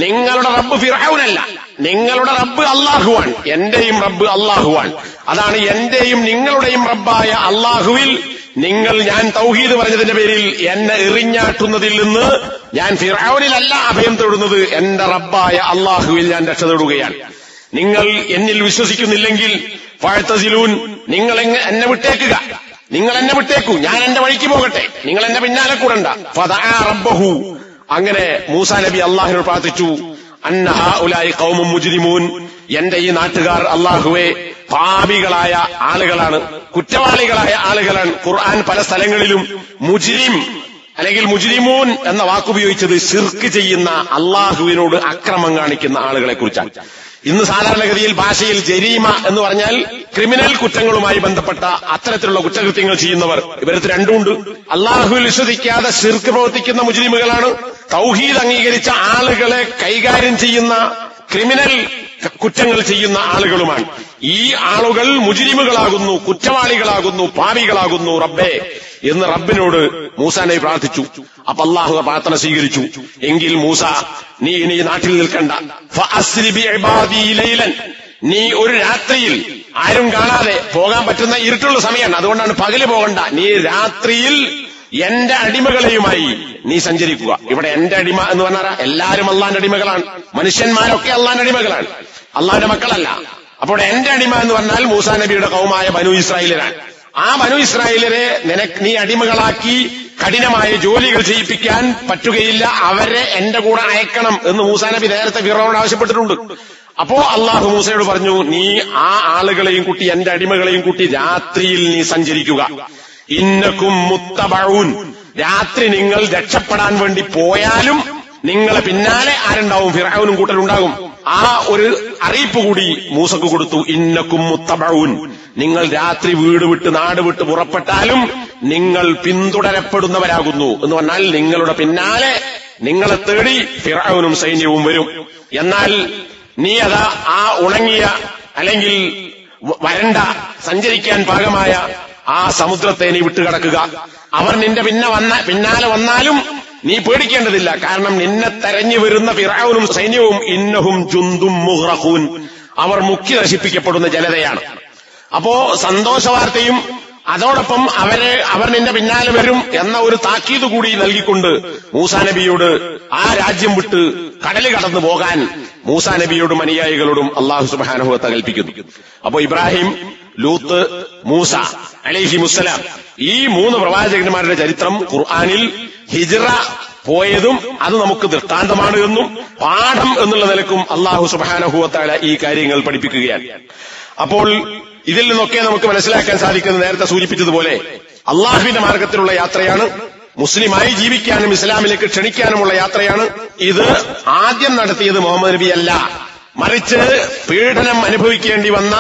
Speaker 1: നിങ്ങളുടെ റബ്ബ് ഫിർഔനല്ല, നിങ്ങളുടെ റബ്ബ് അള്ളാഹുവാൻ, എന്റെയും റബ്ബ് അള്ളാഹുവാൻ. അതാണ് എന്റെയും നിങ്ങളുടെയും റബ്ബായ അള്ളാഹുവിൽ നിങ്ങൾ, ഞാൻ തൗഹീദ് പറഞ്ഞതിന്റെ പേരിൽ എന്നെ എറിഞ്ഞാട്ടുന്നതിൽ നിന്ന് ഞാൻ ഫിർഔനിലല്ല അഭയം തേടുന്നത്, എന്റെ റബ്ബായ അള്ളാഹുവിൽ ഞാൻ രക്ഷ തേടുകയാണ്. നിങ്ങൾ എന്നിൽ വിശ്വസിക്കുന്നില്ലെങ്കിൽ ഫഅ്തസിലൂൻ, നിങ്ങൾ എന്നെ വിട്ടേക്കുക, നിങ്ങൾ എന്നെ വിട്ടേക്കൂ, ഞാൻ എന്റെ വഴിക്ക് പോകട്ടെ, നിങ്ങൾ എന്നെ പിന്നാലെ കൂടണ്ട. ഫദഅ റബ്ബഹു, അങ്ങനെ മൂസാ നബി അള്ളാഹുവിനോട് പ്രാർത്ഥിച്ചു, അന്ന ഹഉലായി ഖൗമുൻ മുജ്രിമൂൻ, എന്റെ ഈ നാട്ടുകാർ അള്ളാഹുവെ പാപികളായ ആളുകളാണ്, കുറ്റവാളികളായ ആളുകളാണ്. ഖുർആൻ പല സ്ഥലങ്ങളിലും മുജ്രിം അല്ലെങ്കിൽ മുജ്രിമൂൻ എന്ന വാക്കുപയോഗിച്ചത് ശിർക്ക് ചെയ്യുന്ന, അള്ളാഹുവിനോട് അക്രമം കാണിക്കുന്ന ആളുകളെ കുറിച്ചാണ്. ഇന്ന് സാധാരണഗതിയിൽ ഭാഷയിൽ ജരീമ എന്ന് പറഞ്ഞാൽ ക്രിമിനൽ കുറ്റങ്ങളുമായി ബന്ധപ്പെട്ട അത്തരത്തിലുള്ള കുറ്റകൃത്യങ്ങൾ ചെയ്യുന്നവർ. ഇവരത്ത് രണ്ടുമുണ്ട്. അള്ളാഹുവിൽ വിശ്വസിക്കാതെ ശിർക്ക് പ്രവർത്തിക്കുന്ന മുജ്രിമുകളാണ്, തൗഹീദ് അംഗീകരിച്ച ആളുകളെ കൈകാര്യം ചെയ്യുന്ന ക്രിമിനൽ കുറ്റങ്ങൾ ചെയ്യുന്ന ആളുകളുമാണ്. ഈ ആളുകൾ മുജ്രിമുകളാകുന്നു, കുറ്റവാളികളാകുന്നു, പാപികളാകുന്നു റബ്ബേ എന്ന് റബ്ബിനോട് മൂസാ നബി പ്രാർത്ഥിച്ചു. അപ്പൊ അള്ളാഹു പ്രാർത്ഥന സ്വീകരിച്ചു. എങ്കിൽ മൂസ, നീ ഇനി നാട്ടിൽ നിൽക്കണ്ട, ഫഅസ്രി ബിഇബാദി ലൈലൻ, നീ ഒരു രാത്രിയിൽ ആരും കാണാതെ പോകാൻ പറ്റുന്ന ഇരുട്ടുള്ള സമയമാണ്, അതുകൊണ്ടാണ് പകല് പോകണ്ട, നീ രാത്രിയിൽ എന്റെ അടിമകളെയുമായി നീ സഞ്ചരിക്കുക. ഇവിടെ എന്റെ അടിമ എന്ന് പറഞ്ഞാൽ എല്ലാവരും അള്ളാന്റെ അടിമകളാണ്, മനുഷ്യന്മാരൊക്കെ അള്ളാന്റെ അടിമകളാണ്, അള്ളാന്റെ മക്കളല്ല. അപ്പോൾ എന്റെ അടിമ എന്ന് പറഞ്ഞാൽ മൂസാ നബിയുടെ കൗമായ ബനു ഇസ്രായേലരാണ്. ആ ബനു ഇസ്രായേലരെ നീ അടിമകളാക്കി കഠിനമായ ജോലികൾ ചെയ്യിപ്പിക്കാൻ പറ്റുകയില്ല, അവരെ എന്റെ കൂടെ അയക്കണം എന്ന് മൂസാ നബി നേരത്തെ ഫിറഔനോട് ആവശ്യപ്പെട്ടിട്ടുണ്ട്. അപ്പോ അള്ളാഹു മൂസയോട് പറഞ്ഞു, നീ ആ ആളുകളെയും കൂട്ടി എന്റെ അടിമകളെയും കൂട്ടി രാത്രിയിൽ നീ സഞ്ചരിക്കുക. ഇന്നക്കും മുത്തബഊൻ, രാത്രി നിങ്ങൾ രക്ഷപ്പെടാൻ വേണ്ടി പോയാലും നിങ്ങളെ പിന്നാലെ ആരുണ്ടാവും? ഫിറഔനും കൂട്ടലുണ്ടാകും. ആ ഒരു അറിയിപ്പ് കൂടി മൂസക്ക് കൊടുത്തു. ഇന്നക്കും മുത്തബഊൻ, നിങ്ങൾ രാത്രി വീട് വിട്ട് നാട് വിട്ട് പുറപ്പെട്ടാലും നിങ്ങൾ പിന്തുടരപ്പെടുന്നവരാകുന്നു എന്ന് പറഞ്ഞാൽ നിങ്ങളുടെ പിന്നാലെ നിങ്ങളെ തേടി ഫിറഔനും സൈന്യവും വരും. എന്നാൽ നീ അതാ ആ ഉണങ്ങിയ അല്ലെങ്കിൽ വരണ്ട സഞ്ചരിക്കാൻ പാകമായ ആ സമുദ്രത്തെ നീ വിട്ടുകിടക്കുക. അവർ നിന്റെ പിന്നാലെ വന്നാലും നീ പേടിക്കേണ്ടതില്ല, കാരണം നിന്നെ തെരഞ്ഞു വരുന്ന ഫിറഔനും സൈന്യവും ഇന്നഹും ജുന്ദും മുഗ്റഖൂൻ, അവർ മുക്കി നശിപ്പിക്കപ്പെടുന്ന ജനതയാണ്. അപ്പോ സന്തോഷവാർത്തയും അതോടൊപ്പം അവർ നിന്റെ പിന്നാലെ വരും എന്ന ഒരു താക്കീത് കൂടി നൽകിക്കൊണ്ട് മൂസാ നബിയോട് ആ രാജ്യം വിട്ട് കടല് കടന്നു പോകാൻ മൂസാ നബിയോടും അനുയായികളോടും അല്ലാഹു സുബ്ഹാനഹു വ തആല കൽപ്പിക്കുന്നു. അപ്പോ ഇബ്രാഹിം, ലൂത്ത്, മൂസ അലൈഹിമുസ്സലാം, ഈ 3 പ്രവാചകന്മാരുടെ ചരിത്രം ഖുർആനിൽ ഹിജ്റ പോയതും അത് നമുക്ക് ദൃഷ്ടാന്തമാണ് എന്നും പാഠം എന്നുള്ള നിലക്കും അല്ലാഹു സുബ്ഹാനഹു വ തആല ഈ കാര്യങ്ങൾ പഠിപ്പിക്കുകയാണ്. അപ്പോൾ ഇതിൽ നിന്നൊക്കെ നമുക്ക് മനസ്സിലാക്കാൻ സാധിക്കുന്നത് നേരത്തെ സൂചിപ്പിച്ചതുപോലെ അള്ളാഹുവിന്റെ മാർഗത്തിലുള്ള യാത്രയാണ്, മുസ്ലിമായി ജീവിക്കാനും ഇസ്ലാമിലേക്ക് ക്ഷണിക്കാനുമുള്ള യാത്രയാണ്. ഇത് ആദ്യം നടത്തിയത് മുഹമ്മദ് നബി അല്ല, മറിച്ച് പീഡനം അനുഭവിക്കേണ്ടി വന്ന,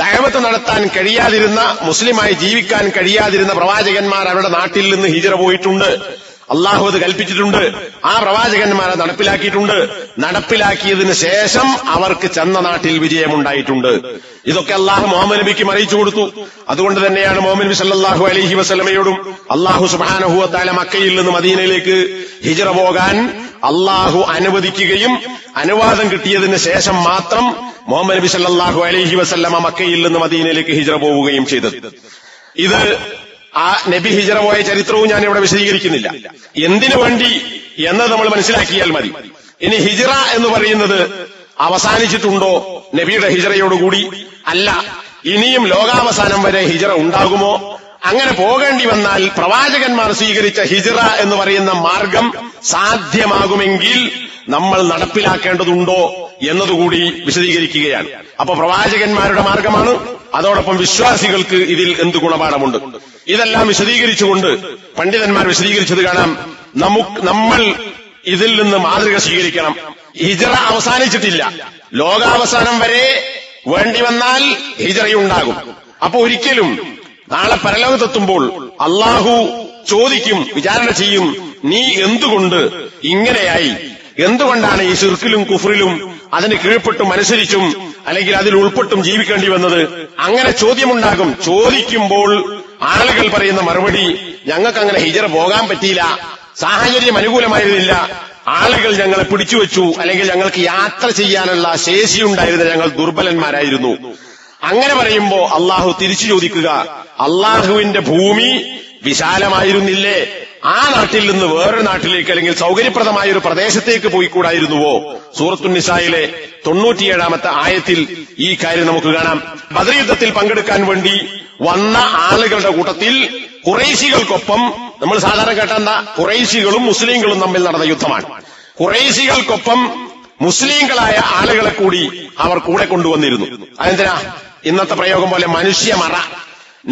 Speaker 1: ദഅവത്ത് നടത്താൻ കഴിയാതിരുന്ന, മുസ്ലിമായി ജീവിക്കാൻ കഴിയാതിരുന്ന പ്രവാചകന്മാർ അവരുടെ നാട്ടിൽ നിന്ന് ഹിജ്റ പോയിട്ടുണ്ട്. അള്ളാഹു അത് കൽപ്പിച്ചിട്ടുണ്ട്. ആ പ്രവാചകന്മാരെ നടപ്പിലാക്കിയിട്ടുണ്ട്. നടപ്പിലാക്കിയതിന് ശേഷം അവർക്ക് ചെന്ന നാട്ടിൽ വിജയമുണ്ടായിട്ടുണ്ട്. ഇതൊക്കെ അള്ളാഹു മുഹമ്മദ് നബിക്ക് അറിയിച്ചു കൊടുത്തു. അതുകൊണ്ട് തന്നെയാണ് മുഹമ്മദ് നബി സല്ലല്ലാഹു അലൈഹി വസല്ലമയോടും അള്ളാഹു സുബ്ഹാനഹു വ തആല മക്കയിൽ നിന്ന് മദീനയിലേക്ക് ഹിജ്റ പോകാൻ അള്ളാഹു അനുവദിക്കുകയും അനുവാദം കിട്ടിയതിന് ശേഷം മാത്രം മുഹമ്മദ് നബി സല്ലല്ലാഹു അലൈഹി വസല്ലമ മക്കയിൽ നിന്ന് മദീനയിലേക്ക് ഹിജ്റ പോവുകയും ചെയ്തത്. ഇത് ആ നബി ഹിജ്റ പോയ ചരിത്രവും ഞാൻ ഇവിടെ വിശദീകരിക്കുന്നില്ല. എന്തിനു വേണ്ടി എന്നത് നമ്മൾ മനസ്സിലാക്കിയാൽ മതി. ഇനി ഹിജ്റ എന്ന് പറയുന്നത് അവസാനിച്ചിട്ടുണ്ടോ നബിയുടെ ഹിജ്റയോടുകൂടി? അല്ല, ഇനിയും ലോകാവസാനം വരെ ഹിജ്റ ഉണ്ടാകുമോ? അങ്ങനെ പോകേണ്ടി വന്നാൽ പ്രവാചകന്മാർ സ്വീകരിച്ച ഹിജ്റ എന്ന് പറയുന്ന മാർഗം സാധ്യമാകുമെങ്കിൽ നമ്മൾ നടപ്പിലാക്കേണ്ടതുണ്ടോ എന്നതുകൂടി വിശദീകരിക്കുകയാണ്. അപ്പൊ പ്രവാചകന്മാരുടെ മാർഗമാണ്, അതോടൊപ്പം വിശ്വാസികൾക്ക് ഇതിൽ എന്ത് ഗുണപാഠമുണ്ട്? ഇതെല്ലാം വിശദീകരിച്ചുകൊണ്ട് പണ്ഡിതന്മാർ വിശദീകരിച്ചത് കാണാം. നമ്മൾ ഇതിൽ നിന്ന് മാതൃക സ്വീകരിക്കണം. ഹിജ്റ അവസാനിച്ചിട്ടില്ല, ലോകാവസാനം വരെ വേണ്ടി വന്നാൽ ഹിജ്റയുണ്ടാകും. അപ്പൊ ഒരിക്കലും നാളെ പരലോകത്തെത്തുമ്പോൾ അള്ളാഹു ചോദിക്കും, വിചാരണ ചെയ്യും, നീ എന്തുകൊണ്ട് ഇങ്ങനെയായി? എന്തുകൊണ്ടാണ് ഈ ശിർക്കിലും കുഫ്റിലും അതിന് കീഴ്പ്പെട്ടും അനുസരിച്ചും അല്ലെങ്കിൽ അതിൽ ഉൾപ്പെട്ടും ജീവിക്കേണ്ടി വന്നത്? അങ്ങനെ ചോദ്യമുണ്ടാകും. ചോദിക്കുമ്പോൾ ആളുകൾ പറയുന്ന മറുപടി, ഞങ്ങൾക്ക് അങ്ങനെ ഹിജ്റ പോകാൻ പറ്റിയില്ല, സാഹചര്യം അനുകൂലമായിരുന്നില്ല, ആളുകൾ ഞങ്ങളെ പിടിച്ചുവെച്ചു, അല്ലെങ്കിൽ ഞങ്ങൾക്ക് യാത്ര ചെയ്യാനുള്ള ശേഷിയുണ്ടായിരുന്ന ഞങ്ങൾ ദുർബലന്മാരായിരുന്നു. അങ്ങനെ പറയുമ്പോ അള്ളാഹു തിരിച്ചു ചോദിക്കുക, അള്ളാഹുവിന്റെ ഭൂമി വിശാലമായിരുന്നില്ലേ? ആ നാട്ടിൽ നിന്ന് വേറൊരു നാട്ടിലേക്ക് അല്ലെങ്കിൽ സൗകര്യപ്രദമായ ഒരു പ്രദേശത്തേക്ക് പോയിക്കൂടായിരുന്നുവോ? സൂറത്തുൻ നിസായിലെ 97-ാമത്തെ ആയത്തിൽ ഈ കാര്യം നമുക്ക് കാണാം. ബദർ യുദ്ധത്തിൽ പങ്കെടുക്കാൻ വേണ്ടി വന്ന ആളുകളുടെ കൂട്ടത്തിൽ ഖുറൈശികൾക്കൊപ്പം, നമ്മൾ സാധാരണ കേട്ടെന്താ, ഖുറൈശികളും മുസ്ലിങ്ങളും തമ്മിൽ നടന്ന യുദ്ധമാണ്. ഖുറൈശികൾക്കൊപ്പം മുസ്ലിങ്ങളായ ആളുകളെ കൂടി അവർ കൂടെ കൊണ്ടുവന്നിരുന്നു. അതെന്തിനാ? ഇന്നത്തെ പ്രയോഗം പോലെ മനുഷ്യമറ.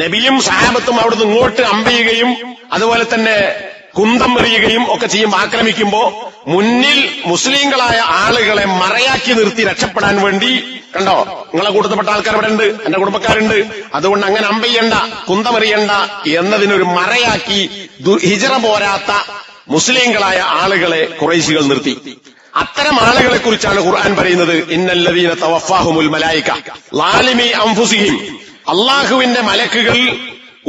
Speaker 1: നബിയും സഹാബത്തും അവിടുന്ന് ഇങ്ങോട്ട് അമ്പെയ്യുകയും അതുപോലെ തന്നെ കുന്തം എറിയുകയും ഒക്കെ ചെയ്യുമ്പോൾ, ആക്രമിക്കുമ്പോ മുന്നിൽ മുസ്ലിങ്ങളായ ആളുകളെ മറയാക്കി നിർത്തി രക്ഷപ്പെടാൻ വേണ്ടി, കണ്ടോ, നിങ്ങളെ കൂട്ടത്തിൽപ്പെട്ട ആൾക്കാർ ഇവിടെ ഉണ്ട്, എന്റെ കുടുംബക്കാരുണ്ട്, അതുകൊണ്ട് അങ്ങനെ അമ്പെയ്യണ്ട, കുന്തമെറിയണ്ട എന്നതിനൊരു മറയാക്കി ഹിജ്റ പോരാത്ത മുസ്ലിങ്ങളായ ആളുകളെ ഖുറൈശികൾ നിർത്തി. അത്തരം ആളുകളെ കുറിച്ചാണ് ഖുർആൻ പറയുന്നത്, ഇന്നല്ലദീന തവഫാഹുമുൽ മലായിക ളാലിമി അൻഫുസിഹിം. അള്ളാഹുവിന്റെ മലക്കുകൾ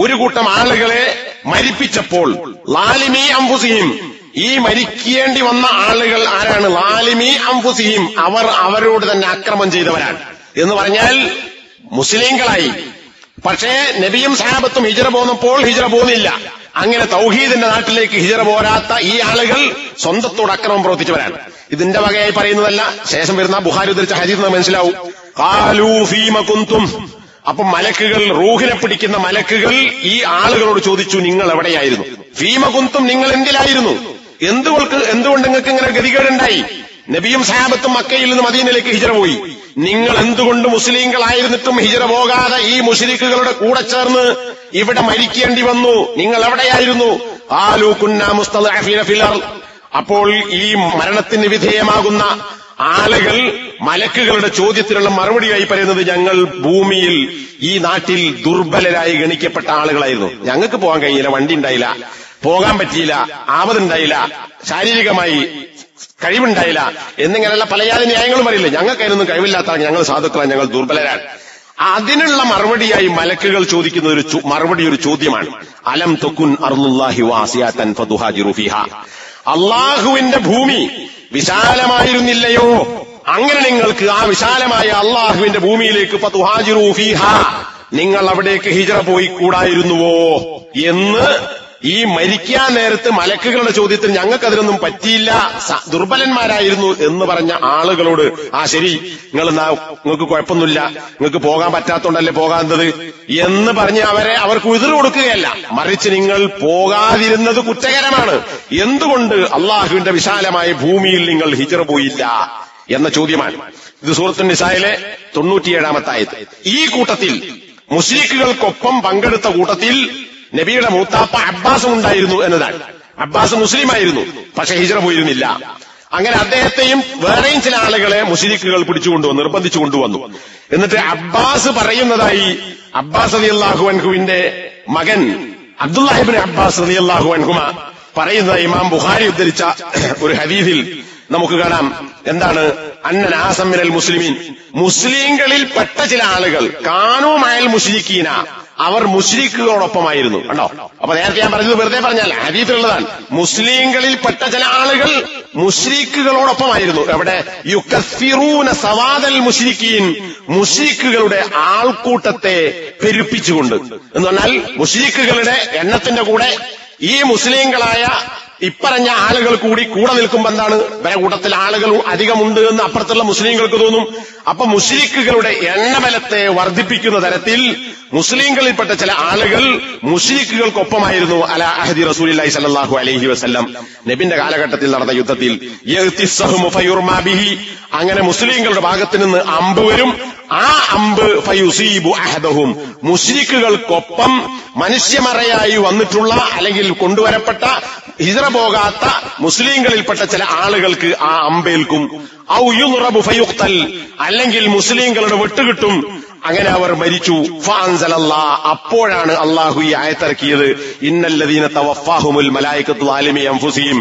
Speaker 1: ഒരു കൂട്ടം ആളുകളെ മരിപ്പിച്ചപ്പോൾ, ളാലിമി അൻഫുസിഹിം, ഈ മരിക്കേണ്ടി വന്ന ആളുകൾ ആരാണ്? ളാലിമി അൻഫുസിഹിം, അവർ അവരോട് തന്നെ അക്രമം ചെയ്തവരാണ്. എന്ന് പറഞ്ഞാൽ മുസ്ലിങ്ങളായി. പക്ഷേ നബിയും സഹാബത്തും ഹിജ്റ പോന്നപ്പോൾ ഹിജ്റ പോന്നില്ല. അങ്ങനെ തൗഹീദിന്റെ നാട്ടിലേക്ക് ഹിജ്റ പോരാത്ത ഈ ആളുകൾ സ്വന്തത്തോട് അക്രമം പ്രവർത്തിച്ചവരാണ്. ഇതിന്റെ വകയായി പറയുന്നതല്ല, ശേഷം വരുന്ന ബുഖാരി ഉദ്ധരിച്ച ഹദീസ് മനസ്സിലാവും. ഖാലൂ ഫീമ കുന്തും. അപ്പൊ മലക്കുകൾ, റൂഹിനെ പിടിക്കുന്ന മലക്കുകൾ ഈ ആളുകളോട് ചോദിച്ചു, നിങ്ങൾ എവിടെയായിരുന്നു? ഫീമ കുന്തും, നിങ്ങൾ എന്തിലായിരുന്നു? എന്തുകൊണ്ട് നിങ്ങൾക്ക് ഇങ്ങനെ ഗതികേടുണ്ടായി? നബിയും സഹാബത്തും മക്കയിൽ നിന്ന് മദീനയിലേക്ക് ഹിജ്റ പോയി. നിങ്ങൾ എന്തുകൊണ്ട് മുസ്ലിങ്ങളായിരുന്നിട്ടും ഹിജ്റ പോകാതെ ഈ മുശ്രിക്കുകളുടെ കൂടെ ചേർന്ന് ഇവിടെ മരിക്കേണ്ടി വന്നു? നിങ്ങൾ എവിടെയായിരുന്നു? ഖാലൂ കുന്നാ മുസ്തദഅഫീന ഫിൽ അർള്. അപ്പോൾ ഈ മരണത്തിന് വിധേയമാകുന്ന ആളുകൾ മലക്കുകളുടെ ചോദ്യത്തിനുള്ള മറുപടിയായി പറയുന്നത്, ഞങ്ങൾ ഭൂമിയിൽ ഈ നാട്ടിൽ ദുർബലരായി ഗണിക്കപ്പെട്ട ആളുകളായിരുന്നു. ഞങ്ങൾക്ക് പോകാൻ കഴിയില്ല, വണ്ടി ഉണ്ടായില്ല, പോകാൻ പറ്റിയില്ല, ആപതുണ്ടായില്ല, ശാരീരികമായി കഴിവുണ്ടായില്ല എന്നിങ്ങനെയുള്ള പലയാതി ന്യായങ്ങളും അറിയില്ല. ഞങ്ങൾക്കതിനൊന്നും കഴിവില്ലാത്ത ഞങ്ങൾ സാധുക്കളാണ്, ഞങ്ങൾ ദുർബലരാണ്. അതിനുള്ള മറുപടിയായി മലക്കുകൾ ചോദിക്കുന്ന ഒരു ചോദ്യമാണ്, അലം തകുൻ അർളുല്ലാഹി വാസിയതൻ ഫതുഹാജിറു ഫീഹാ. അള്ളാഹുവിന്റെ ഭൂമി വിശാലമായിരുന്നില്ലയോ? അങ്ങനെ നിങ്ങൾക്ക് ആ വിശാലമായ അള്ളാഹുവിന്റെ ഭൂമിയിലേക്ക് ഫതുഹാജിറു ഫീഹാ, നിങ്ങൾ അവിടേക്ക് ഹിജ്റ പോയി കൂടായിരുന്നുവോ എന്ന് ഈ മരിക്കാൻ നേരത്ത് മലക്കുകളുടെ ചോദ്യത്തിൽ ഞങ്ങൾക്കതിനൊന്നും പറ്റിയില്ല, ദുർബലന്മാരായിരുന്നു എന്ന് പറഞ്ഞ ആളുകളോട്, ആ ശരി, നിങ്ങൾക്ക് കുഴപ്പമൊന്നുമില്ല, നിങ്ങൾക്ക് പോകാൻ പറ്റാത്തോണ്ടല്ലേ പോകാത്തത് എന്ന് പറഞ്ഞ് അവർക്ക് ഉതിർ കൊടുക്കുകയല്ല, മറിച്ച് നിങ്ങൾ പോകാതിരുന്നത് കുറ്റകരമാണ്, എന്തുകൊണ്ട് അള്ളാഹുവിന്റെ വിശാലമായ ഭൂമിയിൽ നിങ്ങൾ ഹിജ്റ പോയില്ല എന്ന ചോദ്യമാണ്. ഇത് സൂറത്തുൻ നിസായിലെ 97-ാമത്തെ ആയത്ത്. ഈ കൂട്ടത്തിൽ മുശ്രിക്കുകൾക്കൊപ്പം പങ്കെടുത്ത കൂട്ടത്തിൽ നബിയുടെ മൂത്താപ്പ അബ്ബാസും ഉണ്ടായിരുന്നു എന്നതാണ്. അബ്ബാസ് മുസ്ലിമായിരുന്നു, പക്ഷെ ഹിജ്റ പോയിരുന്നില്ല. അങ്ങനെ അദ്ദേഹത്തെയും വേറെയും ചില ആളുകളെ മുശ്രിക്കുകൾ പിടിച്ചുകൊണ്ടുവന്നു, നിർബന്ധിച്ചു കൊണ്ടുവന്നു. എന്നിട്ട് അബ്ബാസ് പറയുന്നതായി, അബ്ബാസ് റളിയല്ലാഹു അൻഹുവിന്റെ മകൻ അബ്ദുല്ലാഹി ഇബ്നു അബ്ബാസ് റളിയല്ലാഹു അൻഹുമ പറയുന്ന ഇമാം ബുഖാരി ഉദ്ധരിച്ച ഒരു ഹദീസിൽ നമുക്ക് കാണാം. എന്താണ്? അന്നനാസം മിനൽ മുസ്ലിമീൻ, മുസ്ലിങ്ങളിൽ പെട്ട ചില ആളുകൾ, കാനൂ മഅൽ മുശ്രിക്കീന, അവർ മുശ്രിക്കുകളോടൊപ്പമായിരുന്നു. കണ്ടോ? അപ്പൊ നേരത്തെ ഞാൻ പറഞ്ഞത് വെറുതെ പറഞ്ഞാൽ ഹദീസിലുള്ളതാണ്. മുസ്ലിങ്ങളിൽ പെട്ട ചില ആളുകൾ മുശ്രിക്കുകളോടൊപ്പമായിരുന്നു. എവിടെ? യുകഫിറൂന സവാദൽ മുശ്രിക്കീൻ, മുശ്രിക്കുകളുടെ ആൾക്കൂട്ടത്തെ പെരുപ്പിച്ചുകൊണ്ട്. എന്ന് പറഞ്ഞാൽ മുശ്രിക്കുകളുടെ എണ്ണത്തിന്റെ കൂടെ ഈ മുസ്ലിങ്ങളായ ഇപ്പറഞ്ഞ ആളുകൾ കൂടെ നിൽക്കുമ്പോ എന്താണ്, ഇവരെ കൂട്ടത്തിൽ ആളുകൾ അധികമുണ്ട് എന്ന് അപ്പുറത്തുള്ള മുസ്ലിങ്ങൾക്ക് തോന്നും. അപ്പൊ മുശ്രിക്കുകളുടെ എണ്ണബലത്തെ വർദ്ധിപ്പിക്കുന്ന തരത്തിൽ മുസ്ലിങ്ങളിൽപ്പെട്ട ചില ആളുകൾ മുശ്രിക്കുകൾക്കൊപ്പമായിരുന്നു. അലാ അഹദി റസൂലില്ലാഹി സ്വല്ലല്ലാഹു അലൈഹി വസല്ലം, നബിന്റെ കാലഘട്ടത്തിൽ നടന്ന യുദ്ധത്തിൽ. യഗ്തിസ്സഹുമു ഫയുർമാ ബിഹി, അങ്ങനെ മുസ്ലിങ്ങളുടെ ഭാഗത്ത് നിന്ന് അമ്പ് വരും. ആ അമ്പ് ഫയുസീബു അഹദഹും, മുശ്രിക്കുകൾക്കൊപ്പം മനുഷ്യമറയായി വന്നിട്ടുള്ള അല്ലെങ്കിൽ കൊണ്ടുവരപ്പെട്ട ഹിജ്റ പോകാത്ത മുസ്ലിങ്ങളിൽപ്പെട്ട ചില ആളുകൾക്ക് ആ അമ്പേൽക്കും. ഔ യുദ്റബു ഫയുഖ്തൽ, അല്ലെങ്കിൽ മുസ്ലിങ്ങളുടെ വെട്ടുകിട്ടും, അങ്ങനെ അവർ മരിച്ചു. ഫഅൻസലല്ലാഹ്, അപ്പോഴാണ് അള്ളാഹു ഈ ആയത്തിറക്കിയത്, ഇന്നല്ലദീന തവഫാഹുമുൽ മലായികത്തു ളാലിമി അൻഫുസിഹിം.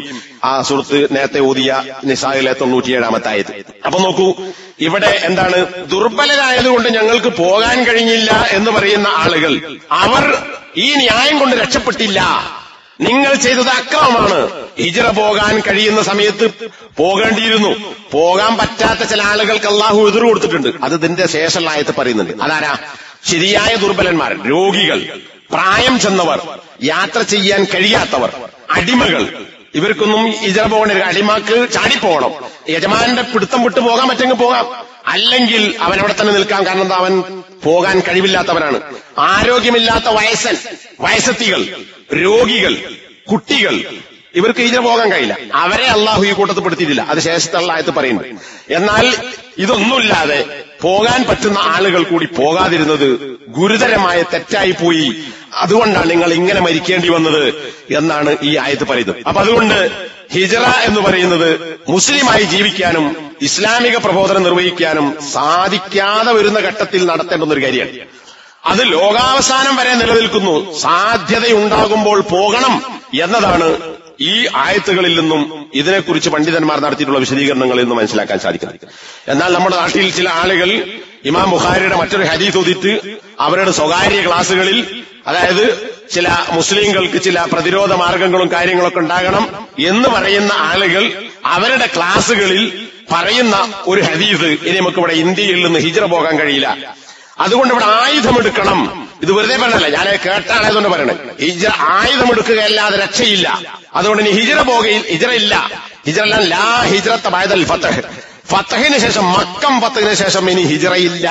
Speaker 1: ആ സൂറത്ത് നേരത്തെ ഓതിയ നിസായിലെ 97-ാമത്തെ ആയത്ത്. അപ്പൊ നോക്കൂ, ഇവിടെ എന്താണ്? ദുർബലരായതുകൊണ്ട് ഞങ്ങൾക്ക് പോകാൻ കഴിഞ്ഞില്ല എന്ന് പറയുന്ന ആളുകൾ, അവർ ഈ ന്യായം കൊണ്ട് രക്ഷപ്പെട്ടില്ല. നിങ്ങൾ ചെയ്തത് അക്രമമാണ്. ഹിജ്റ പോകാൻ കഴിയുന്ന സമയത്ത് പോകേണ്ടിയിരുന്നു. പോകാൻ പറ്റാത്ത ചില ആളുകൾക്ക് അള്ളാഹു എതിർ കൊടുത്തിട്ടുണ്ട്. അത് ഇതിന്റെ ശേഷമുള്ള ആയത്ത് പറയുന്നുണ്ട്. അതാരാ? ശരിയായ ദുർബലന്മാർ, രോഗികൾ, പ്രായം ചെന്നവർ, യാത്ര ചെയ്യാൻ കഴിയാത്തവർ, അടിമകൾ. ഇവർക്കൊന്നും ഹിജ്റ പോകേണ്ട. അടിമക്ക് ചാടിപ്പോകണം, യജമാനന്റെ പിടുത്തം വിട്ടു പോകാൻ പറ്റുമെങ്കിൽ പോകാം, അല്ലെങ്കിൽ അവൻ അവിടെ തന്നെ നിൽക്കാം. കാരണം എന്താ? അവൻ പോകാൻ കഴിവില്ലാത്തവനാണ്. ആരോഗ്യമില്ലാത്ത വയസ്സത്തികൾ, രോഗികൾ, കുട്ടികൾ, ഇവർക്ക് ഹിജ്റ പോകാൻ കഴിയില്ല. അവരെ അള്ളാഹു ഈ കൂട്ടത്തിൽ പെടുത്തിയിട്ടില്ല. അത് ശേഷത്തുള്ള ആയത്ത് പറയുന്നു. എന്നാൽ ഇതൊന്നുമില്ലാതെ പോകാൻ പറ്റുന്ന ആളുകൾ കൂടി പോകാതിരുന്നത് ഗുരുതരമായ തെറ്റായിപ്പോയി. അതുകൊണ്ടാണ് നിങ്ങൾ ഇങ്ങനെ മരിക്കേണ്ടി വന്നത് എന്നാണ് ഈ ആയത്ത് പറയുന്നത്. അപ്പൊ അതുകൊണ്ട് ഹിജ്റ എന്ന് പറയുന്നത് മുസ്ലിമായി ജീവിക്കാനും ഇസ്ലാമിക പ്രബോധനം നിർവഹിക്കാനും സാധിക്കാതെ വരുന്ന ഘട്ടത്തിൽ നടത്തേണ്ടുന്ന ഒരു കാര്യമാണ്. അത് ലോകാവസാനം വരെ നിലനിൽക്കുന്നു. സാധ്യതയുണ്ടാകുമ്പോൾ പോകണം എന്നതാണ് ഈ ആയത്തുകളിൽ നിന്നും ഇതിനെക്കുറിച്ച് പണ്ഡിതന്മാർ നടത്തിയിട്ടുള്ള വിശദീകരണങ്ങളിൽ നിന്ന് മനസ്സിലാക്കാൻ സാധിക്കുന്നത്. എന്നാൽ നമ്മുടെ നാട്ടിൽ ചില ആളുകൾ ഇമാം ബുഖാരിയുടെ മറ്റൊരു ഹദീസ് ഓതിയിട്ട് അവരുടെ സ്വകാര്യ ക്ലാസുകളിൽ അതായത് ചില മുസ്ലിങ്ങൾക്ക് ചില പ്രതിരോധ മാർഗങ്ങളും കാര്യങ്ങളൊക്കെ ഉണ്ടാകണം എന്ന് പറയുന്ന ആളുകൾ അവരുടെ ക്ലാസുകളിൽ പറയുന്ന ഒരു ഹദീസ് ഇനി നമുക്ക് ഇവിടെ ഇന്ത്യയിൽ നിന്ന് ഹിജ്റ പോകാൻ കഴിയില്ല, അതുകൊണ്ട് ഇവിടെ ആയുധമെടുക്കണം. ഇത് വെറുതെ പറഞ്ഞല്ല, ഞാൻ കേട്ടാണേതുകൊണ്ട് പറയണേ. ഹിജ്റ ആയുധമെടുക്കുകയല്ലാതെ രക്ഷയില്ല, അതുകൊണ്ട് ഇനി ഹിജ്റ പോകയിൽ ഹിജ്റ ഇല്ല. ഹിജ്റ ലാ ഹിജ്റത ബഅദൽ ഫത്ഹ്, ഫത്ഹിന് ശേഷം മക്കം ഫത്ഹിന് ശേഷം ഇനി ഹിജ്റയില്ല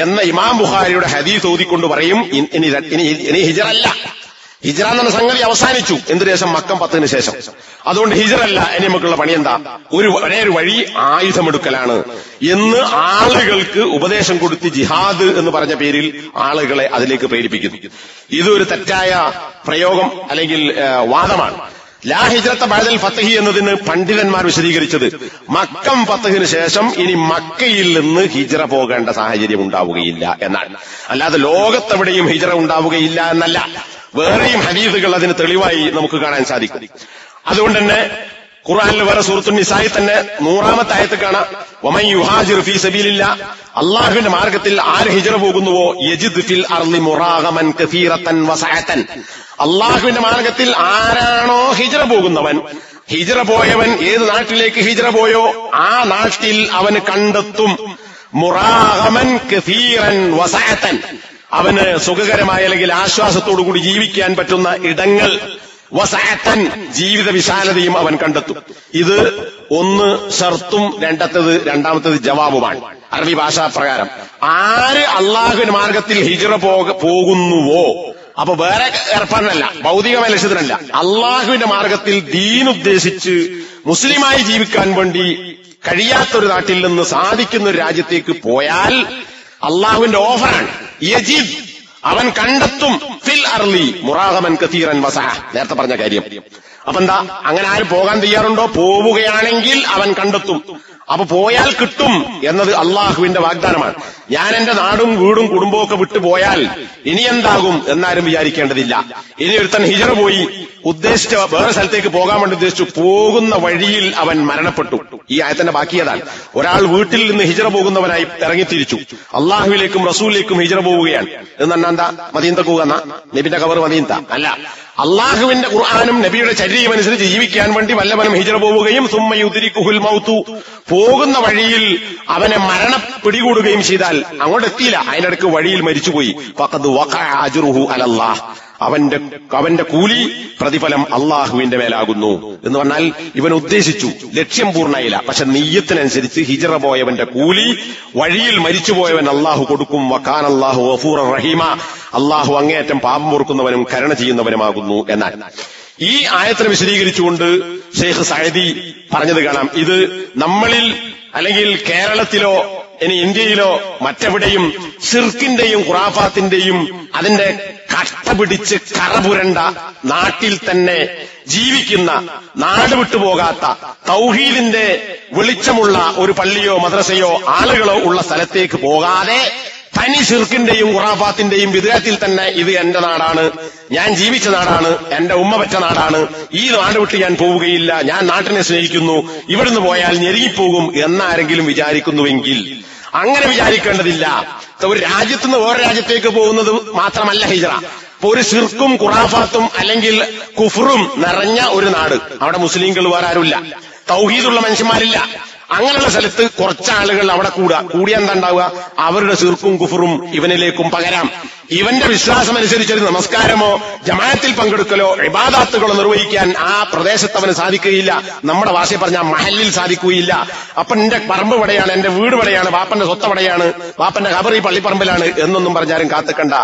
Speaker 1: എന്ന ഇമാം ബുഖാരിയുടെ ഹദീസ് ഓതിക്കൊണ്ട് പറയും ഇനി ഹിജ്റ അല്ല. ഹിജ്റ എന്ന സംഗതി അവസാനിച്ചു. എന്തിനു ശേഷം? മക്കം ഫത്ഹിന് ശേഷം. അതുകൊണ്ട് ഹിജ്റ അല്ല, ഇനി നമുക്കുള്ള പണി എന്താ? ഒരേ ഒരു വഴി ആയുധമെടുക്കലാണ് എന്ന് ആളുകൾക്ക് ഉപദേശം കൊടുത്ത് ജിഹാദ് എന്ന് പറഞ്ഞ പേരിൽ ആളുകളെ അതിലേക്ക് പ്രേരിപ്പിക്കുന്നു. ഇതൊരു തെറ്റായ പ്രയോഗം അല്ലെങ്കിൽ വാദമാണ്. ലാ ഹിജ്റത ബഅദൽ ഫത്ഹി എന്നതിന് പണ്ഡിതന്മാർ വിശദീകരിച്ചത് മക്കം ഫത്ഹിന് ശേഷം ഇനി മക്കയിൽ നിന്ന് ഹിജ്റ പോകേണ്ട സാഹചര്യം ഉണ്ടാവുകയില്ല എന്നാണ്. അല്ലാതെ ലോകത്തെവിടെയും ഹിജ്റ ഉണ്ടാവുകയില്ല എന്നല്ല. വേറെയും ഹദീസുകൾ അതിന് തെളിവായി നമുക്ക് കാണാൻ സാധിക്കും. അതുകൊണ്ട് തന്നെ ഖുർആനിൽ വേറെ സൂറത്തുൻ നിസായിൽ തന്നെ 100-ാമത്തെ ആയത്ത് കാണാം, വമൻ യുഹാജിർ ഫീ സബീലില്ലാ, അള്ളാഹുവിന്റെ മാർഗത്തിൽ ആര് ഹിജ്റ പോകുന്നുവോ യജിദ് ഫിൽ അർളി മുറാഗമൻ കസീറതൻ വസഅതൻ, അള്ളാഹുവിന്റെ മാർഗത്തിൽ ആരാണോ ഹിജ്റ പോകുന്നവൻ, ഹിജ്റ പോയവൻ ഏത് നാട്ടിലേക്ക് ഹിജ്റ പോയോ ആ നാട്ടിൽ അവന് കണ്ടെത്തും മുറാഗമൻ കസീറൻ വസഅതൻ, അവന് സുഖകരമായ അല്ലെങ്കിൽ ആശ്വാസത്തോടുകൂടി ജീവിക്കാൻ പറ്റുന്ന ഇടങ്ങൾ, വസഅതൻ ജീവിത വിശാലതയും അവൻ കണ്ടെത്തും. ഇത് ഒന്ന് ഷർത്തും രണ്ടാമത്തേത് ജവാബുമാണ് അറബി ഭാഷാ പ്രകാരം. ആര് അള്ളാഹുവിന്റെ മാർഗത്തിൽ ഹിജ്റ പോകുന്നുവോ, അപ്പൊ വേറെ ഏർപ്പാടിനല്ല, ഭൗതികമായ ലക്ഷ്യത്തിനല്ല, അള്ളാഹുവിന്റെ മാർഗത്തിൽ ദീനുദ്ദേശിച്ച് മുസ്ലിമായി ജീവിക്കാൻ വേണ്ടി കഴിയാത്തൊരു നാട്ടിൽ നിന്ന് സാധിക്കുന്ന ഒരു രാജ്യത്തേക്ക് പോയാൽ അള്ളാഹുവിന്റെ ഓഫറാണ് യജീദ്, അവൻ കണ്ടെത്തും ഫിൽ അർളി മുറാഗമൻ കസീറൻ വസഅ, നേരത്തെ പറഞ്ഞ കാര്യം. അപ്പൊ എന്താ, അങ്ങനെ ആര് പോകാൻ തയ്യാറുണ്ടോ, പോവുകയാണെങ്കിൽ അവൻ കണ്ടെത്തും. അപ്പൊ പോയാൽ കിട്ടും എന്നത് അള്ളാഹുവിന്റെ വാഗ്ദാനമാണ്. ഞാൻ എന്റെ നാടും വീടും കുടുംബവും വിട്ടു പോയാൽ ഇനി എന്താകും എന്നാരും വിചാരിക്കേണ്ടതില്ല. ഇനി ഒരുത്തൻ ഹിജ്റ പോയി ഉദ്ദേശിച്ച വേറെ സ്ഥലത്തേക്ക് പോകാൻ വേണ്ടി ഉദ്ദേശിച്ചു, പോകുന്ന വഴിയിൽ അവൻ മരണപ്പെട്ടു. ഈ ആയത്തിന്റെ ബാക്കിയതാണ്. ഒരാൾ വീട്ടിൽ നിന്ന് ഹിജ്റ പോകുന്നവനായി ഇറങ്ങിത്തിരിച്ചു, അള്ളാഹുവിലേക്കും റസൂലിലേക്കും ഹിജ്റ പോവുകയാണ് എന്ന് പറഞ്ഞാൽ എന്താ, മദീനത്തേക്ക് പോകുന്ന നബിന്റെ ഖബർ മദീനത്ത അല്ല, അള്ളാഹുവിന്റെ ഖുർആനും നബിയുടെ ചര്യയും അനുസരിച്ച് ജീവിക്കാൻ വേണ്ടി വല്ലവനും ഹിജ്റ പോവുകയും സുമ്മ യുദ്രിക്കുഹുൽ മൗതു, പോകുന്ന വഴിയിൽ അവനെ മരണം പിടികൂടുകയും ചെയ്താൽ അങ്ങോട്ട് എത്തിയില്ല, അതിനിടയ്ക്ക് വഴിയിൽ മരിച്ചുപോയി, ഫഖദ് വഖഅ അജ്റുഹു അലല്ലാഹ്, അവന്റെ കൂലി പ്രതിഫലം അള്ളാഹുവിന്റെ മേലാകുന്നു എന്ന് പറഞ്ഞാൽ ഇവൻ ഉദ്ദേശിച്ചു, ലക്ഷ്യം പൂർണ്ണയില്ല, പക്ഷെ നിയ്യത്തിനനുസരിച്ച് ഹിജ്റ പോയവന്റെ കൂലി വഴിയിൽ മരിച്ചുപോയവൻ അള്ളാഹു കൊടുക്കും. വകാന അല്ലാഹു ഗഫൂറർ റഹീമ, അള്ളാഹു അങ്ങേയറ്റം പാപം പൊറുക്കുന്നവനും കരുണ ചെയ്യുന്നവനുമാകുന്നു എന്നാൽ. ഈ ആയത്തിനെ വിശദീകരിച്ചുകൊണ്ട് ഷെയ്ഖ് സഅദി പറഞ്ഞത് കാണാം, ഇത് നമ്മളിൽ അല്ലെങ്കിൽ കേരളത്തിലോ ഇനി ഇന്ത്യയിലോ മറ്റെവിടെയും ശിർക്കിന്റെയും ഖുറാഫാത്തിന്റെയും അതിന്റെ കഷ്ടപിടിച്ച് കറപുരണ്ട നാട്ടിൽ തന്നെ ജീവിക്കുന്ന, നാട് വിട്ടുപോകാത്ത, തൗഹീദിന്റെ വെളിച്ചമുള്ള ഒരു പള്ളിയോ മദ്രസയോ ആളുകളോ ഉള്ള സ്ഥലത്തേക്ക് പോകാതെ തനി ശിർക്കിന്റെയും ഖുറാഫാത്തിന്റെയും വിദേഹത്തിൽ തന്നെ ഇത് എന്റെ നാടാണ്, ഞാൻ ജീവിച്ച നാടാണ്, എന്റെ ഉമ്മ പറ്റ നാടാണ്, ഈ നാട് വിട്ട് ഞാൻ പോവുകയില്ല, ഞാൻ നാട്ടിനെ സ്നേഹിക്കുന്നു, ഇവിടുന്ന് പോയാൽ ഞെരുങ്ങിപ്പോകും എന്നാരെങ്കിലും വിചാരിക്കുന്നുവെങ്കിൽ അങ്ങനെ വിചാരിക്കേണ്ടതില്ല. ഒരു രാജ്യത്തുനിന്ന് വേറെ രാജ്യത്തേക്ക് പോകുന്നത് മാത്രമല്ല ഹിജ്റ. ഇപ്പൊ ഒരു ശിർക്കും ഖുറാഫാത്തും അല്ലെങ്കിൽ കുഫറും നിറഞ്ഞ ഒരു നാട്, അവിടെ മുസ്ലിങ്ങൾ വേറെ ആരുമില്ല, തൗഹീദുള്ള മനുഷ്യന്മാരില്ല, അങ്ങനെയുള്ള സ്ഥലത്ത് കുറച്ചാളുകൾ അവിടെ കൂടിയ എന്താ ഉണ്ടാവുക, അവരുടെ ശിർക്കും കുഫറും ഇവനിലേക്കും പകരാം. ഇവന്റെ വിശ്വാസമനുസരിച്ചൊരു നമസ്കാരമോ ജമാഅത്തിൽ പങ്കെടുക്കലോ ഇബാദാത്തുകളോ നിർവഹിക്കാൻ ആ പ്രദേശത്ത് അവന് സാധിക്കുകയില്ല. നമ്മുടെ ഭാഷയിൽ പറഞ്ഞാൽ മഹലിൽ സാധിക്കുകയില്ല. അപ്പൊ എന്റെ പറമ്പ് ഇവിടെയാണ്, എന്റെ വീട് ഇവിടെയാണ്, ബാപ്പന്റെ സ്വത്ത് ഇവിടെയാണ്, ബാപ്പന്റെ ഖബർ ഈ പള്ളിപ്പറമ്പിലാണ് എന്നൊന്നും പറഞ്ഞാലും കാത്തുക്കണ്ട.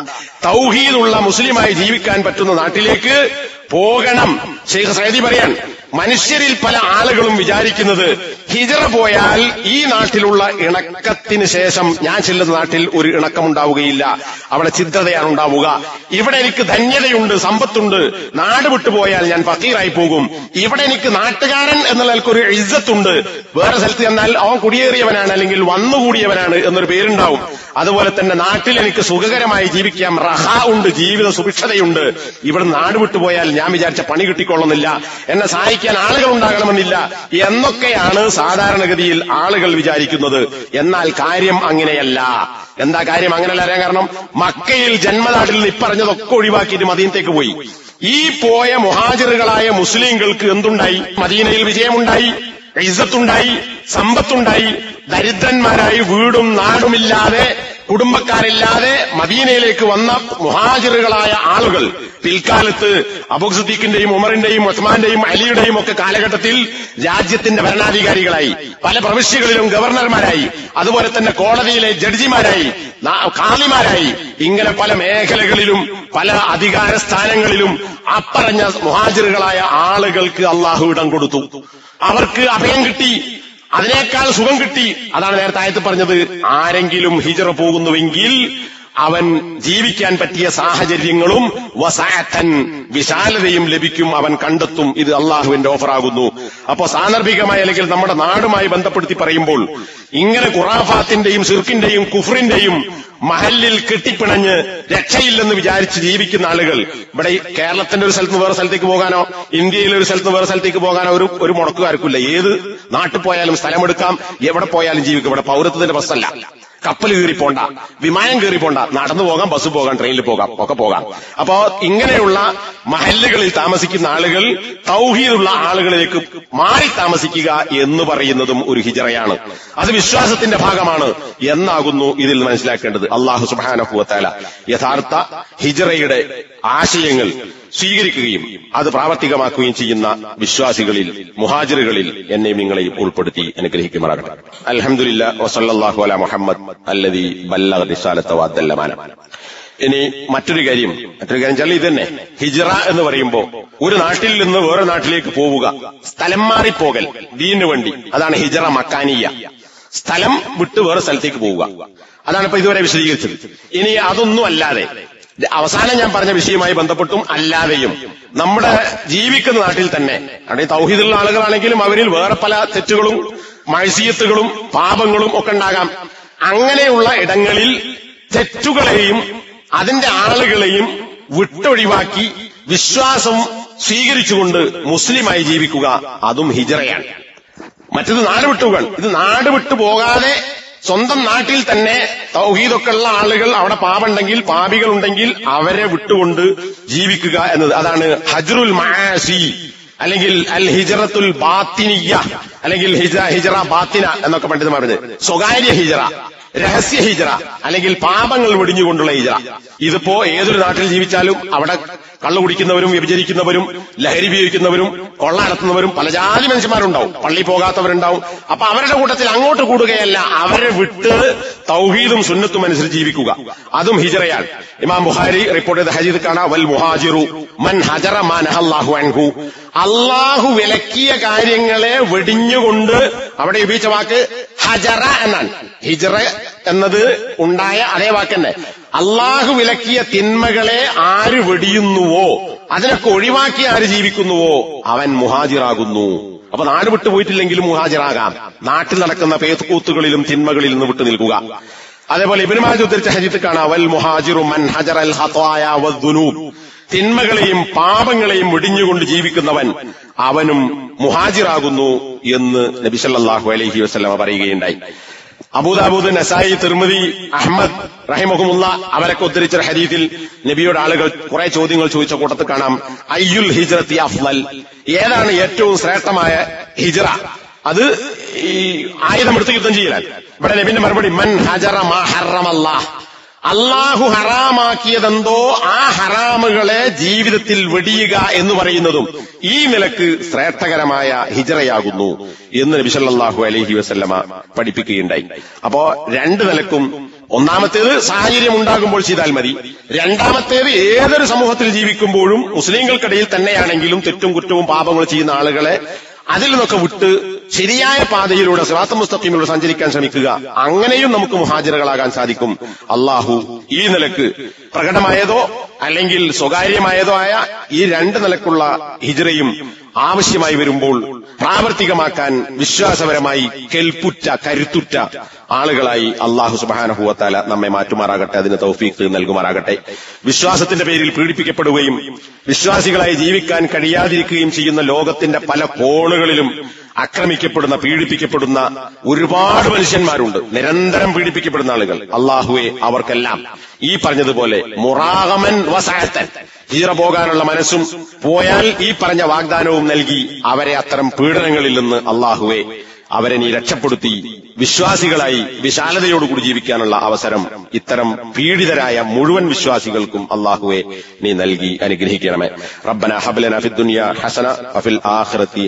Speaker 1: തൗഹീദുള്ള മുസ്ലിമായി ജീവിക്കാൻ പറ്റുന്ന നാട്ടിലേക്ക് പോകണം. ഷെയ്ഖ് സഅദി പറയാൻ, മനുഷ്യരിൽ പല ആളുകളും വിചാരിക്കുന്നത് ഹിജ്റ പോയാൽ ഈ നാട്ടിലുള്ള ഇണക്കത്തിന് ശേഷം ഞാൻ ചെല്ലുന്ന നാട്ടിൽ ഒരു ഇണക്കമുണ്ടാവുകയില്ല, അവിടെ ഛിദ്രതയാണ് ഉണ്ടാവുക, ഇവിടെ എനിക്ക് ധന്യതയുണ്ട്, സമ്പത്തുണ്ട്, നാട് വിട്ടുപോയാൽ ഞാൻ ഫക്കീറായി പോകും, ഇവിടെ എനിക്ക് നാട്ടുകാരൻ എന്നുള്ളൊരു ഇസ്സത്തുണ്ട്, വേറെ സ്ഥലത്ത് ചെന്നാൽ അവൻ കുടിയേറിയവനാണ് അല്ലെങ്കിൽ വന്നുകൂടിയവനാണ് എന്നൊരു പേരുണ്ടാവും. അതുപോലെ തന്നെ നാട്ടിൽ എനിക്ക് സുഖകരമായി ജീവിക്കാം, റഹ ഉണ്ട്, ജീവിത സുഭിക്ഷതയുണ്ട്, ഇവിടെ നാട് വിട്ടുപോയാൽ ഞാൻ വിചാരിച്ച പണി കിട്ടിക്കൊള്ളുന്നില്ല, എന്നെ സഹായിക്കാൻ ആളുകൾ ഉണ്ടാകണമെന്നില്ല എന്നൊക്കെയാണ് സാധാരണഗതിയിൽ ആളുകൾ വിചാരിക്കുന്നത്. എന്നാൽ കാര്യം അങ്ങനെയല്ല. എന്താ കാര്യം അങ്ങനെയല്ല അറിയാൻ കാരണം, മക്കയിൽ ജന്മനാട്ടിൽ നിന്ന് ഇപ്പറഞ്ഞതൊക്കെ ഒഴിവാക്കിയിട്ട് മദീനത്തേക്ക് പോയി. ഈ പോയ മുഹാജിറുകളായ മുസ്ലിങ്ങൾക്ക് എന്തുണ്ടായി? മദീനയിൽ വിജയമുണ്ടായി, ഇസ്സത്തുണ്ടായി, സമ്പത്തുണ്ടായി. ദരിദ്രന്മാരായി വീടും നാടുമില്ലാതെ കുടുംബക്കാരില്ലാതെ മദീനയിലേക്ക് വന്ന മുഹാജിറുകളായ ആളുകൾ പിൽക്കാലത്ത് അബൂബക്കർ സിദ്ദീഖിന്റെയും ഉമറിന്റെയും ഉസ്മാന്റെയും അലിയുടെയും ഒക്കെ കാലഘട്ടത്തിൽ രാജ്യത്തിന്റെ ഭരണാധികാരികളായി, പല പ്രവിശ്യകളിലും ഗവർണർമാരായി, അതുപോലെ തന്നെ കോടതിയിലെ ജഡ്ജിമാരായി, ഖാദിമാരായി, ഇങ്ങനെ പല മേഖലകളിലും പല അധികാര സ്ഥാനങ്ങളിലും അപ്പറഞ്ഞ മുഹാജിറുകളായ ആളുകൾക്ക് അള്ളാഹു ഇടം കൊടുത്തു. അവർക്ക് അഭയം കിട്ടി, അതിനേക്കാൾ സുഖം കിട്ടി. അതാണ് നേരത്തെ ആയത്ത് പറഞ്ഞത്, ആരെങ്കിലും ഹിജ്റ പോകുന്നുവെങ്കിൽ അവൻ ജീവിക്കാൻ പറ്റിയ സാഹചര്യങ്ങളും വസഅതൻ വിശാലതയും ലഭിക്കും, അവൻ കണ്ടെത്തും. ഇത് അള്ളാഹുവിന്റെ ഓഫറാകുന്നു. അപ്പോ സാന്ദർഭികമായി അല്ലെങ്കിൽ നമ്മുടെ നാടുമായി ബന്ധപ്പെടുത്തി പറയുമ്പോൾ ഇങ്ങനെ ഖുറാഫാത്തിന്റെയും ശിർക്കിന്റെയും കുഫ്റിന്റെയും മഹല്ലിൽ കെട്ടിപ്പിണഞ്ഞ് രക്ഷയില്ലെന്ന് വിചാരിച്ച് ജീവിക്കുന്ന ആളുകൾ ഇവിടെ കേരളത്തിന്റെ ഒരു സ്ഥലത്ത് വേറെ സ്ഥലത്തേക്ക് പോകാനോ ഇന്ത്യയിലെ ഒരു സ്ഥലത്ത് വേറെ സ്ഥലത്തേക്ക് പോകാനോ ഒരു മുടക്കുകാർക്കില്ല. ഏത് നാട്ടിൽ പോയാലും സ്ഥലമെടുക്കാം, എവിടെ പോയാലും ജീവിക്കും. ഇവിടെ പൗരത്വത്തിന്റെ ബസ്സല്ല, കപ്പൽ കയറി പോണ്ട, വിമാനം കയറി പോണ്ട, നടന്നു പോകാം, ബസ് പോകാം, ട്രെയിനിൽ പോകാം, ഒക്കെ പോകാം. അപ്പോ ഇങ്ങനെയുള്ള മഹല്ലുകളിൽ താമസിക്കുന്ന ആളുകൾ തൗഹീദുള്ള ആളുകളിലേക്ക് മാറി താമസിക്കുക എന്ന് പറയുന്നതും ഒരു ഹിജ്റയാണ്. അത് വിശ്വാസത്തിന്റെ ഭാഗമാണ് എന്നാകുന്നു ഇതിൽ മനസ്സിലാക്കേണ്ടത്. അല്ലാഹു സുബ്ഹാനഹു വ തആല യഥാർത്ഥ ഹിജ്റയുടെ ആശയങ്ങൾ സ്വീകരിക്കുകയും അത് പ്രാവർത്തികമാക്കുകയും ചെയ്യുന്ന വിശ്വാസികളിൽ, മുഹാജിറുകളിൽ എന്നെയും നിങ്ങളെയും ഉൾപ്പെടുത്തി അനുഗ്രഹിക്കുമാറാകട്ടെ. അൽഹംദുലില്ലാഹ് വസല്ലല്ലാഹു അലാ മുഹമ്മദ് അല്ലദീ ബല്ലഗ റിസാലത വഅദ്ദൽ അമാന. ഇനി മറ്റൊരു കാര്യം വെച്ചാൽ ഇതന്നെ ഹിജ്റ എന്ന് പറയുമ്പോ ഒരു നാട്ടിൽ നിന്ന് വേറെ നാട്ടിലേക്ക് പോവുക, സ്ഥലം മാറിപ്പോകൽ ദീനു വേണ്ടി, അതാണ് ഹിജ്റ മക്കാനിയ. സ്ഥലം വിട്ട് വേറെ സ്ഥലത്തേക്ക് പോവുക, അതാണ് ഇപ്പൊ ഇതുവരെ വിശദീകരിച്ചത്. ഇനി അതൊന്നും അല്ലാതെ അവസാനം ഞാൻ പറഞ്ഞ വിഷയവുമായി ബന്ധപ്പെട്ടും അല്ലാതെയും നമ്മുടെ ജീവിക്കുന്ന നാട്ടിൽ തന്നെ, അവിടെ തൗഹീദുള്ള ആളുകളാണെങ്കിലും അവരിൽ വേറെ പല തെറ്റുകളും മഅസിയത്തുകളും പാപങ്ങളും ഒക്കെ ഉണ്ടാകാം. അങ്ങനെയുള്ള ഇടങ്ങളിൽ തെറ്റുകളെയും അതിന്റെ ആളുകളെയും വിട്ടൊഴിവാക്കി വിശ്വാസം സ്വീകരിച്ചുകൊണ്ട് മുസ്ലിമായി ജീവിക്കുക, അതും ഹിജ്റയാണ്. മറ്റത് നാട് വിട്ടുകൾ. ഇത് നാട് വിട്ടു പോകാതെ സ്വന്തം നാട്ടിൽ തന്നെ തൗഹീദൊക്കെ ഉള്ള ആളുകൾ, അവിടെ പാപമുണ്ടെങ്കിൽ പാപികളുണ്ടെങ്കിൽ അവരെ വിട്ടുകൊണ്ട് ജീവിക്കുക എന്നത്, അതാണ് ഹജ്റുൽ മആസി അല്ലെങ്കിൽ അൽ ഹിജ്റത്തുൽ ബാത്തിനിയ അല്ലെങ്കിൽ ഹിജ്റ ബാത്തിന എന്നൊക്കെ പണ്ഡിതന്മാർ പറഞ്ഞത്. സ്വകാര്യ ഹിജ്റ, രഹസ്യ ഹിജ്റ അല്ലെങ്കിൽ പാപങ്ങൾ വെടിഞ്ഞുകൊണ്ടുള്ള ഹിജ്റ. ഇതിപ്പോ ഏതൊരു നാട്ടിൽ ജീവിച്ചാലും അവിടെ കള്ളു കുടിക്കുന്നവരും വ്യഭിചരിക്കുന്നവരും ലഹരി ഉപയോഗിക്കുന്നവരും കൊള്ള നടത്തുന്നവരും പല ജാതി മനുഷ്യന്മാരുണ്ടാവും, പള്ളി പോകാത്തവരുണ്ടാവും. അപ്പൊ അവരുടെ കൂട്ടത്തിൽ അങ്ങോട്ട് കൂടുകയല്ല, അവരെ വിട്ട് തൗഹീദും സുന്നത്തും അനുസരിച്ച് ജീവിക്കുക, അതും ഹിജ്റയാണ്. ഇമാം ബുഖാരി റിപ്പോർട്ട് ചെയ്ത ഹദീസ് കാണാം, വൽ മുഹാജിറു മൻ ഹജറ മാ നഹല്ലാഹു അൻഹു. അള്ളാഹു വിലക്കിയ കാര്യങ്ങളെ വെടിഞ്ഞുകൊണ്ട്, അവിടെ ഉപയോഗിച്ച വാക്ക് ഹജറ എന്നാണ്. ഹിജ്റ എന്നത് ഉണ്ടായ അതേ വാക്ക് തന്നെ. അള്ളാഹു വിലക്കിയ തിന്മകളെ ആര് വെടിയുന്നുവോ, അതിനൊക്കെ ഒഴിവാക്കി ആര് ജീവിക്കുന്നുവോ അവൻ മുഹാജിറാകുന്നു. അപ്പൊ നാട് വിട്ടു പോയിട്ടില്ലെങ്കിലും മുഹാജിറാകാം. നാട്ടിൽ നടക്കുന്ന പേത്തുകൂത്തുകളിലും തിന്മകളിൽ നിന്ന് വിട്ടു നിൽക്കുക. അതേപോലെ ഇബ്നു മാജ ഉദ്ധരിച്ച ഹദീസ് കാണാം, വൽ മുഹാജിറു മൻ ഹജറൽ ഖതായ വദ്ദുനൂബ്. തിന്മകളെയും പാപങ്ങളെയും വെടിഞ്ഞുകൊണ്ട് ജീവിക്കുന്നവൻ അവനും മുഹാജിറാകുന്നു എന്ന് നബി സല്ലല്ലാഹു അലൈഹി വസല്ലമ പറയുകയുണ്ടായി. അബൂദാവൂദ്, നസായി, തിർമിദി, അഹ്മദ് റഹിമഹുമുള്ള അവരൊക്കെ ഉദ്ധരിച്ച ഹദീസിൽ നബിയോട് ആളുകൾ കുറെ ചോദ്യങ്ങൾ ചോദിച്ച കൂട്ടത്തിൽ കാണാം, അയ്യുൽ ഹിജ്റത്തി അഫ്ളൽ, ഏതാണ് ഏറ്റവും ശ്രേഷ്ഠമായ ഹിജ്റ? അത് ഈ ആയുധമെടുത്ത് യുദ്ധം ചെയ്യലാണ്. ഇവിടെ നബിന്റെ മറുപടി, മൻ ഹജറ മാ ഹറമല്ലാഹ്, അള്ളാഹു ഹറാമാക്കിയതെന്തോ ആ ഹറാമുകളെ ജീവിതത്തിൽ വെടിയുക എന്ന് പറയുന്നതും ഈ നിലക്ക് ശ്രേഷ്ഠകരമായ ഹിജ്റയാകുന്നു എന്ന് നബി സല്ലല്ലാഹു അലൈഹി വസല്ലമ പഠിപ്പിക്കുകയുണ്ടായി. അപ്പോ രണ്ട് നിലക്കും, ഒന്നാമത്തേത് സാഹചര്യം ഉണ്ടാകുമ്പോൾ ചെയ്താൽ മതി, രണ്ടാമത്തേത് ഏതൊരു സമൂഹത്തിൽ ജീവിക്കുമ്പോഴും മുസ്ലിങ്ങൾക്കിടയിൽ തന്നെയാണെങ്കിലും തെറ്റും കുറ്റവും പാപങ്ങൾ ചെയ്യുന്ന ആളുകളെ അതിൽ നിന്നൊക്കെ വിട്ട് ശരിയായ പാതയിലൂടെ സിറാത്തുൽ മുസ്തഖീമിലൂടെ സഞ്ചരിക്കാൻ ശ്രമിക്കുക. അങ്ങനെയും നമുക്ക് മുഹാജിറുകളാകാൻ സാധിക്കും. അള്ളാഹു ഈ നിലക്ക് പ്രകടമായതോ അല്ലെങ്കിൽ സ്വകാര്യമായതോ ആയ ഈ രണ്ട് നിലക്കുള്ള ഹിജ്റയും ആവശ്യമായി വരുമ്പോൾ പ്രാവർത്തികമാക്കാൻ വിശ്വാസപരമായി കെൽപ്പുറ്റ കരുത്തുറ്റ ആളുകളായി അല്ലാഹു സുബ്ഹാനഹു വ തആല നമ്മെ മാറ്റുമാറാകട്ടെ. അതിന് തൗഫീഖ് നൽകുമാറാകട്ടെ. വിശ്വാസത്തിന്റെ പേരിൽ പീഡിപ്പിക്കപ്പെടുകയും വിശ്വാസികളായി ജീവിക്കാൻ കഴിയാതിരിക്കുകയും ചെയ്യുന്ന ലോകത്തിന്റെ പല കോണുകളിലും ആക്രമിക്കപ്പെടുന്ന പീഡിപ്പിക്കപ്പെടുന്ന ഒരുപാട് മനുഷ്യന്മാരുണ്ട്. നിരന്തരം പീഡിപ്പിക്കപ്പെടുന്ന ആളുകൾ. അല്ലാഹുവേ, അവർക്കെല്ലാം ഈ പറഞ്ഞതുപോലെ മുറാഗമൻ വസഅതൻ, ഹിജറ പോകാനുള്ള മനസ്സും പോയാൽ ഈ പറഞ്ഞ വാഗ്ദാനവും നൽകി അവരെ അത്തരം പീഡനങ്ങളിൽ നിന്ന് അല്ലാഹുവേ അവരെ നീ രക്ഷപ്പെടുത്തി വിശ്വാസികളായി വിശാലതയോടുകൂടി ജീവിക്കാനുള്ള അവസരം ഇത്തരം പീഡിതരായ മുഴുവൻ വിശ്വാസികൾക്കും അല്ലാഹുവേ നീ നൽകി അനുഗ്രഹിക്കണമേ. റബ്ബന ഹബ് ലനാ ഫിദ് ദുനിയ ഹസന വഫിൽ ആഖിറതി